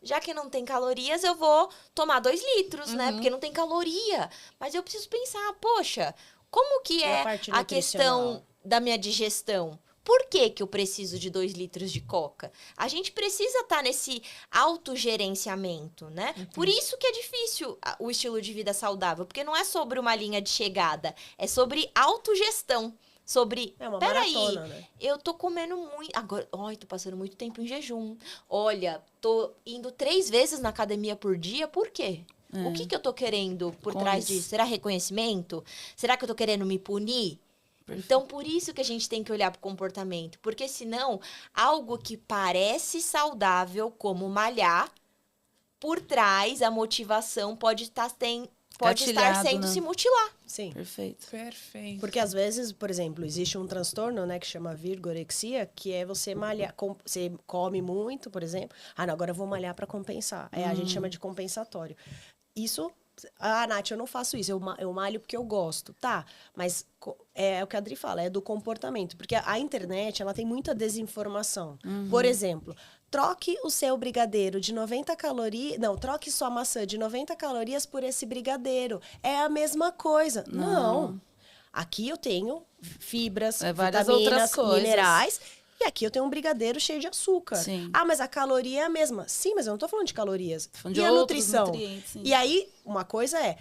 já que não tem calorias, eu vou tomar 2 litros, né? Porque não tem caloria. Mas eu preciso pensar, poxa, como que é a questão da minha digestão? Por que eu preciso de 2 litros de Coca? A gente precisa estar nesse autogerenciamento, né? Por isso que é difícil o estilo de vida saudável, porque não é sobre uma linha de chegada, é sobre autogestão. Sobre, maratona, né? Eu tô comendo muito, agora, tô passando muito tempo em jejum. Olha, tô indo 3 vezes na academia por dia, por quê? O que eu tô querendo por trás disso? Será reconhecimento? Será que eu tô querendo me punir? Então, por isso que a gente tem que olhar para o comportamento. Porque, senão, algo que parece saudável, como malhar, por trás, a motivação pode estar sendo se mutilar. Sim. Perfeito. Porque, às vezes, por exemplo, existe um transtorno, né, que chama virgorexia, que é você malhar, você come muito, por exemplo. Não, agora eu vou malhar para compensar. A gente chama de compensatório. Isso... Nath, eu não faço isso, eu malho porque eu gosto. Tá, mas é o que a Adri fala, é do comportamento. Porque a internet, ela tem muita desinformação. Por exemplo, troque o seu brigadeiro de 90 calorias... Não, troque sua maçã de 90 calorias por esse brigadeiro. É a mesma coisa. Não. Aqui eu tenho fibras, vitaminas, minerais... E aqui eu tenho um brigadeiro cheio de açúcar. Sim. Mas a caloria é a mesma. Sim, mas eu não tô falando de calorias. Tô falando de a nutrição? Nutrientes, e aí, uma coisa é,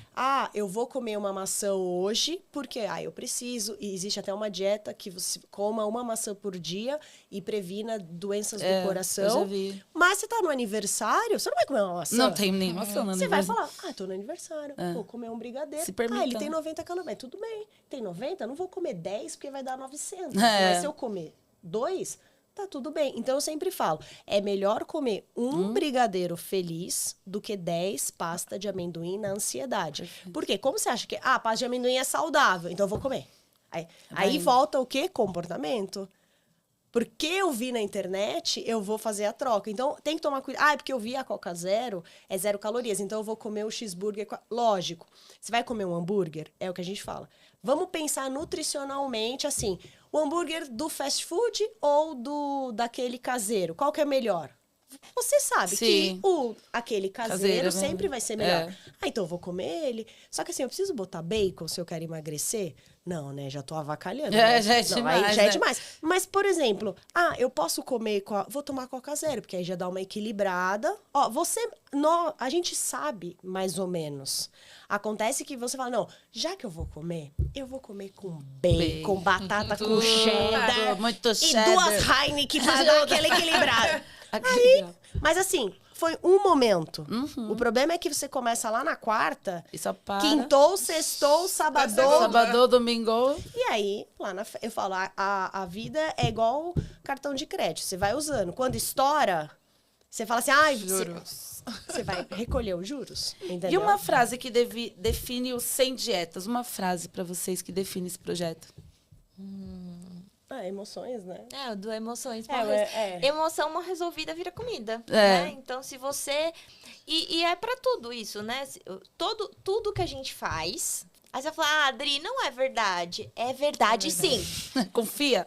eu vou comer uma maçã hoje, porque eu preciso. E existe até uma dieta que você coma uma maçã por dia e previna doenças do coração. Eu já vi. Mas você tá no aniversário, você não vai comer uma maçã. Não tem nem maçã no Você vai falar, tô no aniversário, vou comer um brigadeiro. Se permita, ele tem 90 calorias. Mas tudo bem, tem 90, não vou comer 10 porque vai dar 900. Mas se eu comer 2, tá tudo bem. Então, eu sempre falo, é melhor comer um brigadeiro feliz do que 10 pasta de amendoim na ansiedade. Perfeito. Por quê? Como você acha que, pasta de amendoim é saudável, então eu vou comer. Aí volta o quê? Comportamento. porque eu vi na internet, eu vou fazer a troca. Então, tem que tomar cuidado. É porque eu vi a Coca Zero, é 0 calorias. Então, eu vou comer o cheeseburger. Lógico, você vai comer um hambúrguer, é o que a gente fala. Vamos pensar nutricionalmente, assim, o hambúrguer do fast food ou daquele caseiro? Qual que é melhor? Você sabe Sim. que aquele caseiro sempre vai ser melhor. É. Então eu vou comer ele. Só que assim, eu preciso botar bacon se eu quero emagrecer? Não, né? Já tô avacalhando. Né? Já é Não, demais, aí já é né? demais. Mas, por exemplo, eu posso comer... Vou tomar Coca Zero, porque aí já dá uma equilibrada. Ó, a gente sabe mais ou menos. Acontece que você fala, não, já que eu vou comer com bacon, batata com Tudo, cheddar. muito E cheddar. 2 Heineken pra dar aquela equilibrada. Aí, mas assim, foi um momento. O problema é que você começa lá na quarta, E só para. quintou, sextou, sabadou. Sábado, domingo. E aí, eu falo, a vida é igual cartão de crédito. Você vai usando. Quando estoura, você fala assim, Juros. você vai recolher os juros. Entendeu? E uma frase que define o Sem Dietas. Uma frase pra vocês que define esse projeto. Emoções, né? É, o do emoções. Emoção mal resolvida vira comida. É. Né? Então, se você... E é pra tudo isso, né? Tudo que a gente faz... Aí você vai falar, Adri, não é verdade. É verdade, sim. Confia.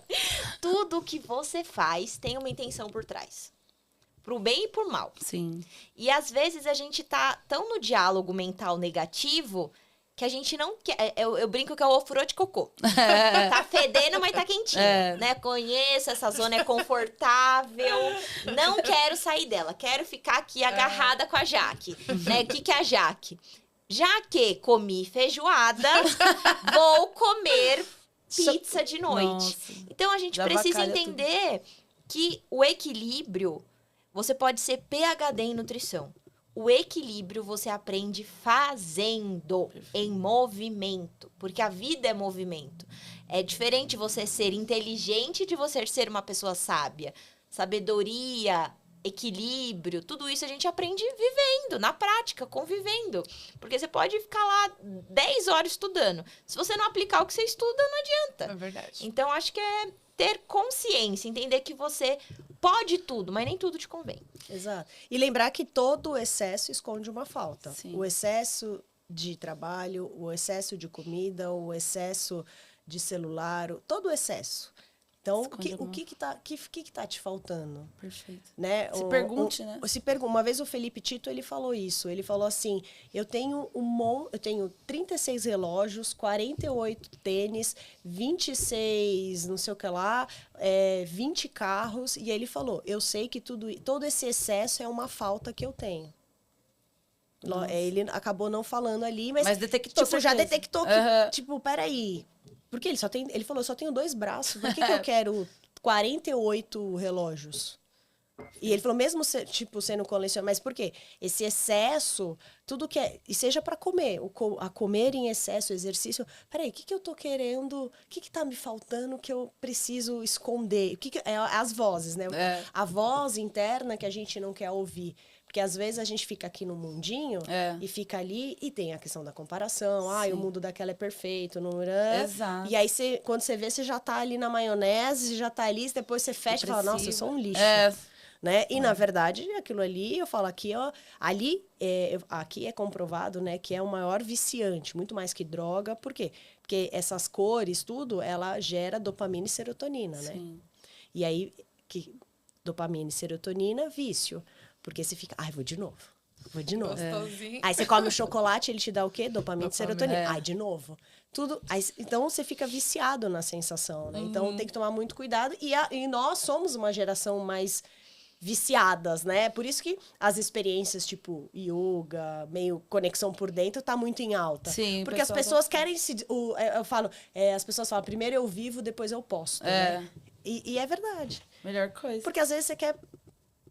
Tudo que você faz tem uma intenção por trás. Pro bem e por mal. Sim. E às vezes a gente tá tão no diálogo mental negativo que a gente não quer. Eu brinco que é o ofurô de cocô. Tá fedendo, mas tá quentinho. Né? Conheço, essa zona é confortável. Não quero sair dela. Quero ficar aqui agarrada com a Jaque. Né? O que é a Jaque? Já que comi feijoada, vou comer pizza de noite. Nossa. Então a gente Já precisa avacalha entender que o equilíbrio, você pode ser PhD em nutrição. O equilíbrio você aprende fazendo, em movimento. Porque a vida é movimento. É diferente você ser inteligente de você ser uma pessoa sábia. Sabedoria, equilíbrio, tudo isso a gente aprende vivendo, na prática, convivendo. Porque você pode ficar lá 10 horas estudando. Se você não aplicar o que você estuda, não adianta. É verdade. Então, acho que é ter consciência, entender que você pode tudo, mas nem tudo te convém. Exato. E lembrar que todo excesso esconde uma falta. Sim. O excesso de trabalho, o excesso de comida, o excesso de celular, todo o excesso. Então, Esconde o que tá te faltando? Perfeito. Né? Se pergunte, né? Uma vez o Felipe Tito, ele falou isso. Ele falou assim, eu tenho 36 relógios, 48 tênis, 26 não sei o que lá, 20 carros. E ele falou, eu sei que todo esse excesso é uma falta que eu tenho. Nossa. Ele acabou não falando ali, mas detectou, tipo, já certeza. detectou que, tipo, peraí. Porque ele falou, eu só tenho 2 braços, por que eu quero 48 relógios? E ele falou, mesmo sendo colecionador, mas por quê? Esse excesso, tudo que é, e seja para comer, a comer em excesso, exercício, peraí, o que eu tô querendo, o que tá me faltando que eu preciso esconder? As vozes, né? A voz interna que a gente não quer ouvir. Porque às vezes a gente fica aqui no mundinho e fica ali e tem a questão da comparação. O mundo daquela é perfeito. Não é? Exato. E aí, quando você vê, você já tá ali na maionese, você já tá ali, depois você fecha e fala, nossa, eu sou um lixo. Né? E, na verdade, aquilo ali, eu falo aqui, ó, aqui é comprovado, né, que é o maior viciante, muito mais que droga. Por quê? Porque essas cores, tudo, ela gera dopamina e serotonina, né? Sim. E aí, dopamina e serotonina, vício. Porque você fica, vou de novo. Gostosinho. Aí você come o chocolate, ele te dá o quê? Dopamina e serotonina. De novo. Tudo. Então você fica viciado na sensação, né? Então tem que tomar muito cuidado. E nós somos uma geração mais viciadas, né? Por isso que as experiências tipo yoga, meio conexão por dentro, tá muito em alta. Sim, porque as pessoas querem eu falo, as pessoas falam, primeiro eu vivo, depois eu posto. Né? E é verdade. Melhor coisa. Porque às vezes você quer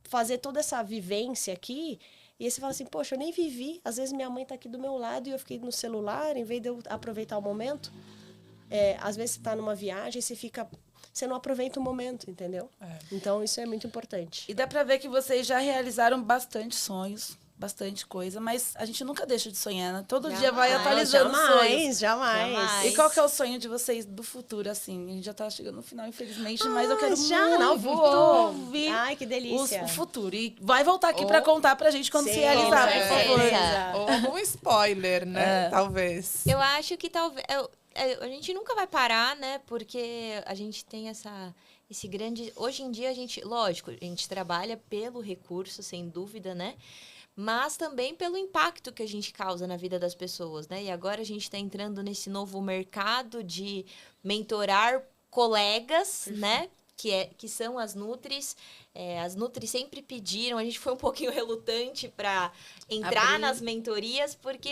fazer toda essa vivência aqui, e aí você fala assim, poxa, eu nem vivi. Às vezes minha mãe tá aqui do meu lado e eu fiquei no celular, em vez de eu aproveitar o momento. Às vezes você tá numa viagem, você não aproveita o momento, entendeu? Então, isso é muito importante. E dá pra ver que vocês já realizaram bastante sonhos. bastante coisa, mas a gente nunca deixa de sonhar, né? Todo dia Jamais, vai atualizando os sonhos. Jamais. E qual que é o sonho de vocês do futuro, assim? A gente já tá chegando no final, infelizmente, mas eu quero já, não, muito voou. ouvir Ai, que delícia. o futuro. E vai voltar aqui pra contar pra gente quando se realizar, por favor. Ou algum spoiler, né? Talvez. Eu acho que talvez... A gente nunca vai parar, né? Porque a gente tem esse grande... Hoje em dia, lógico, a gente trabalha pelo recurso, sem dúvida, né? Mas também pelo impacto que a gente causa na vida das pessoas, né? E agora a gente está entrando nesse novo mercado de mentorar colegas, né? Que são as Nutris. As Nutris sempre pediram, a gente foi um pouquinho relutante para entrar nas mentorias, porque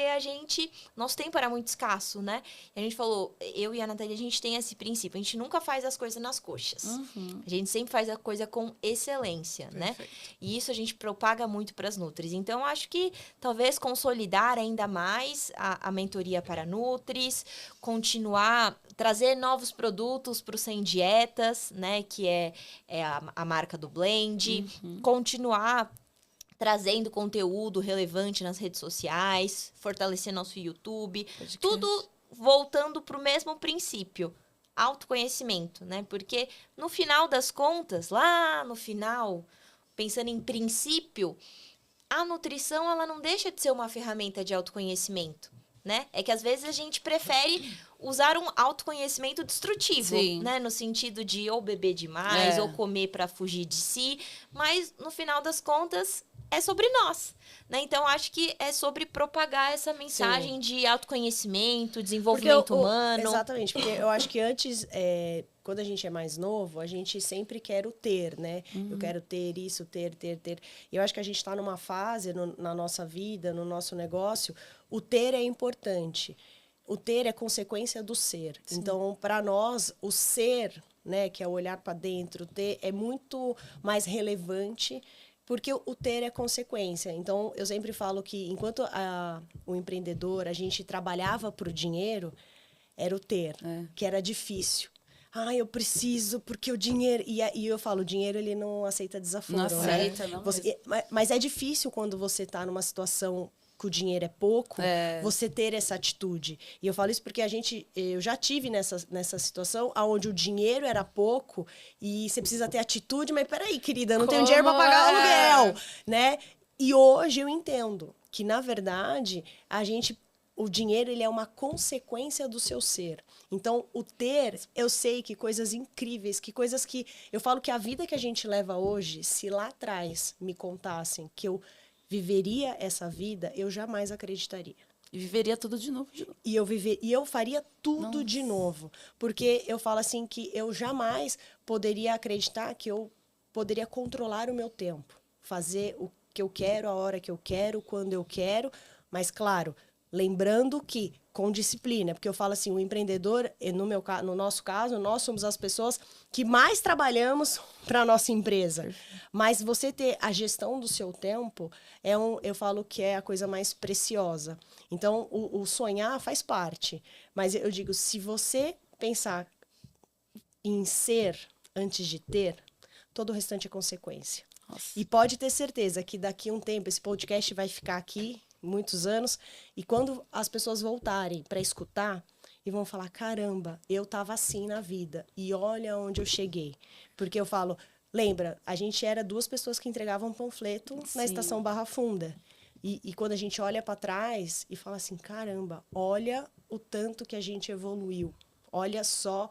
nosso tempo era muito escasso, né? E a gente falou, eu e a Nathalie, a gente tem esse princípio, a gente nunca faz as coisas nas coxas. A gente sempre faz a coisa com excelência, né? E isso a gente propaga muito para as Nutris. Então, acho que talvez consolidar ainda mais a mentoria para Nutris, continuar, trazer novos produtos para o Sem Dietas, né? Que é a marca do Blend, continuar trazendo conteúdo relevante nas redes sociais, fortalecer nosso YouTube, tudo voltando para o mesmo princípio, autoconhecimento, né? Porque no final das contas, lá no final, pensando em princípio, a nutrição ela não deixa de ser uma ferramenta de autoconhecimento, né? É que às vezes a gente prefere usar um autoconhecimento destrutivo, né? No sentido de ou beber demais, ou comer para fugir de si. Mas, no final das contas, é sobre nós, né? Então, acho que é sobre propagar essa mensagem de autoconhecimento, desenvolvimento humano. Exatamente, porque eu acho que antes... Quando a gente é mais novo, a gente sempre quer o ter, né? Eu quero ter isso, ter. E eu acho que a gente está numa fase na nossa vida, no nosso negócio, o ter é importante. O ter é consequência do ser. Sim. Então, para nós, o ser, né, que é o olhar para dentro, o ter é muito mais relevante, porque o ter é consequência. Então, eu sempre falo que enquanto o empreendedor, a gente trabalhava para o dinheiro, era o ter, que era difícil. Eu preciso, porque o dinheiro... E eu falo, o dinheiro, ele não aceita desaforo. Não aceita, né? não. Mas é difícil quando você está numa situação que o dinheiro é pouco, você ter essa atitude. E eu falo isso porque eu já tive nessa situação onde o dinheiro era pouco e você precisa ter atitude, mas peraí, querida, eu não tenho dinheiro para pagar o aluguel, né? E hoje eu entendo que, na verdade, o dinheiro ele é uma consequência do seu ser. Então, o ter, eu sei que coisas incríveis, que coisas que... Eu falo que a vida que a gente leva hoje, se lá atrás me contassem que eu viveria essa vida, eu jamais acreditaria. E viveria tudo de novo. E eu faria tudo de novo. Porque eu falo assim que eu jamais poderia acreditar que eu poderia controlar o meu tempo. Fazer o que eu quero, a hora que eu quero, quando eu quero. Mas, claro, lembrando que com disciplina, porque eu falo assim, o empreendedor, no nosso caso, nós somos as pessoas que mais trabalhamos para a nossa empresa. Mas você ter a gestão do seu tempo, eu falo que é a coisa mais preciosa. Então, o sonhar faz parte. Mas eu digo, se você pensar em ser antes de ter, todo o restante é consequência. Nossa. E pode ter certeza que daqui a um tempo, esse podcast vai ficar aqui, muitos anos, e quando as pessoas voltarem para escutar e vão falar, caramba, eu estava assim na vida e olha onde eu cheguei. Porque eu falo, lembra, a gente era 2 pessoas que entregavam panfleto na estação Barra Funda. E quando a gente olha para trás e fala assim, caramba, olha o tanto que a gente evoluiu. Olha só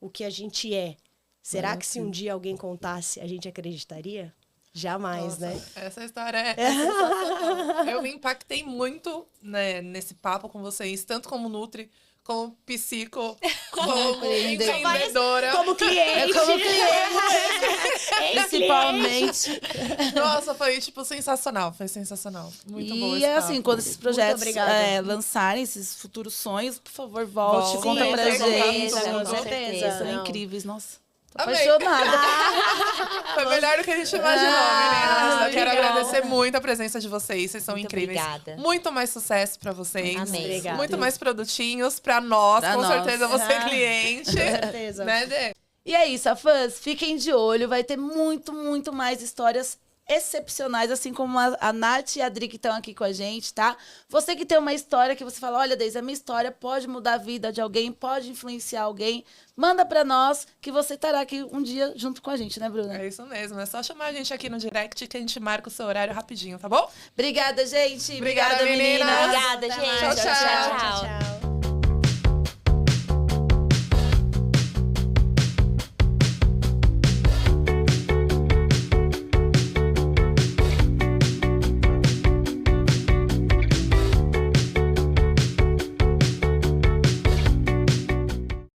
o que a gente é. Será que se um dia alguém contasse, a gente acreditaria? Jamais, né? Essa história eu me impactei muito, né, nesse papo com vocês, tanto como Nutri, como psico, como empreendedora. Como cliente. Principalmente. Nossa, foi, sensacional. Foi sensacional. Muito bom esse E papo. assim, quando esses projetos lançarem, esses futuros sonhos, por favor, volte, conta pra gente. Com certeza. São incríveis, nossa. Tô Amei. apaixonada. Foi melhor do que a gente imaginou, meninas. Eu quero agradecer muito a presença de vocês. Vocês são muito incríveis. Obrigada. Muito mais sucesso pra vocês. Amém. Obrigada. Muito mais produtinhos pra nós. Pra com nós. certeza você é cliente. Com certeza. Né, Dê? E é isso, fãs, fiquem de olho. Vai ter muito, muito mais histórias excepcionais, assim como a Nath e a Adri que estão aqui com a gente, tá? Você que tem uma história que você fala, olha, Deise, a minha história pode mudar a vida de alguém, pode influenciar alguém, manda pra nós que você estará aqui um dia junto com a gente, né, Bruna? É isso mesmo. É só chamar a gente aqui no direct que a gente marca o seu horário rapidinho, tá bom? Obrigada, gente. Obrigada, meninas. Obrigada, gente. Tchau, tchau. Tchau.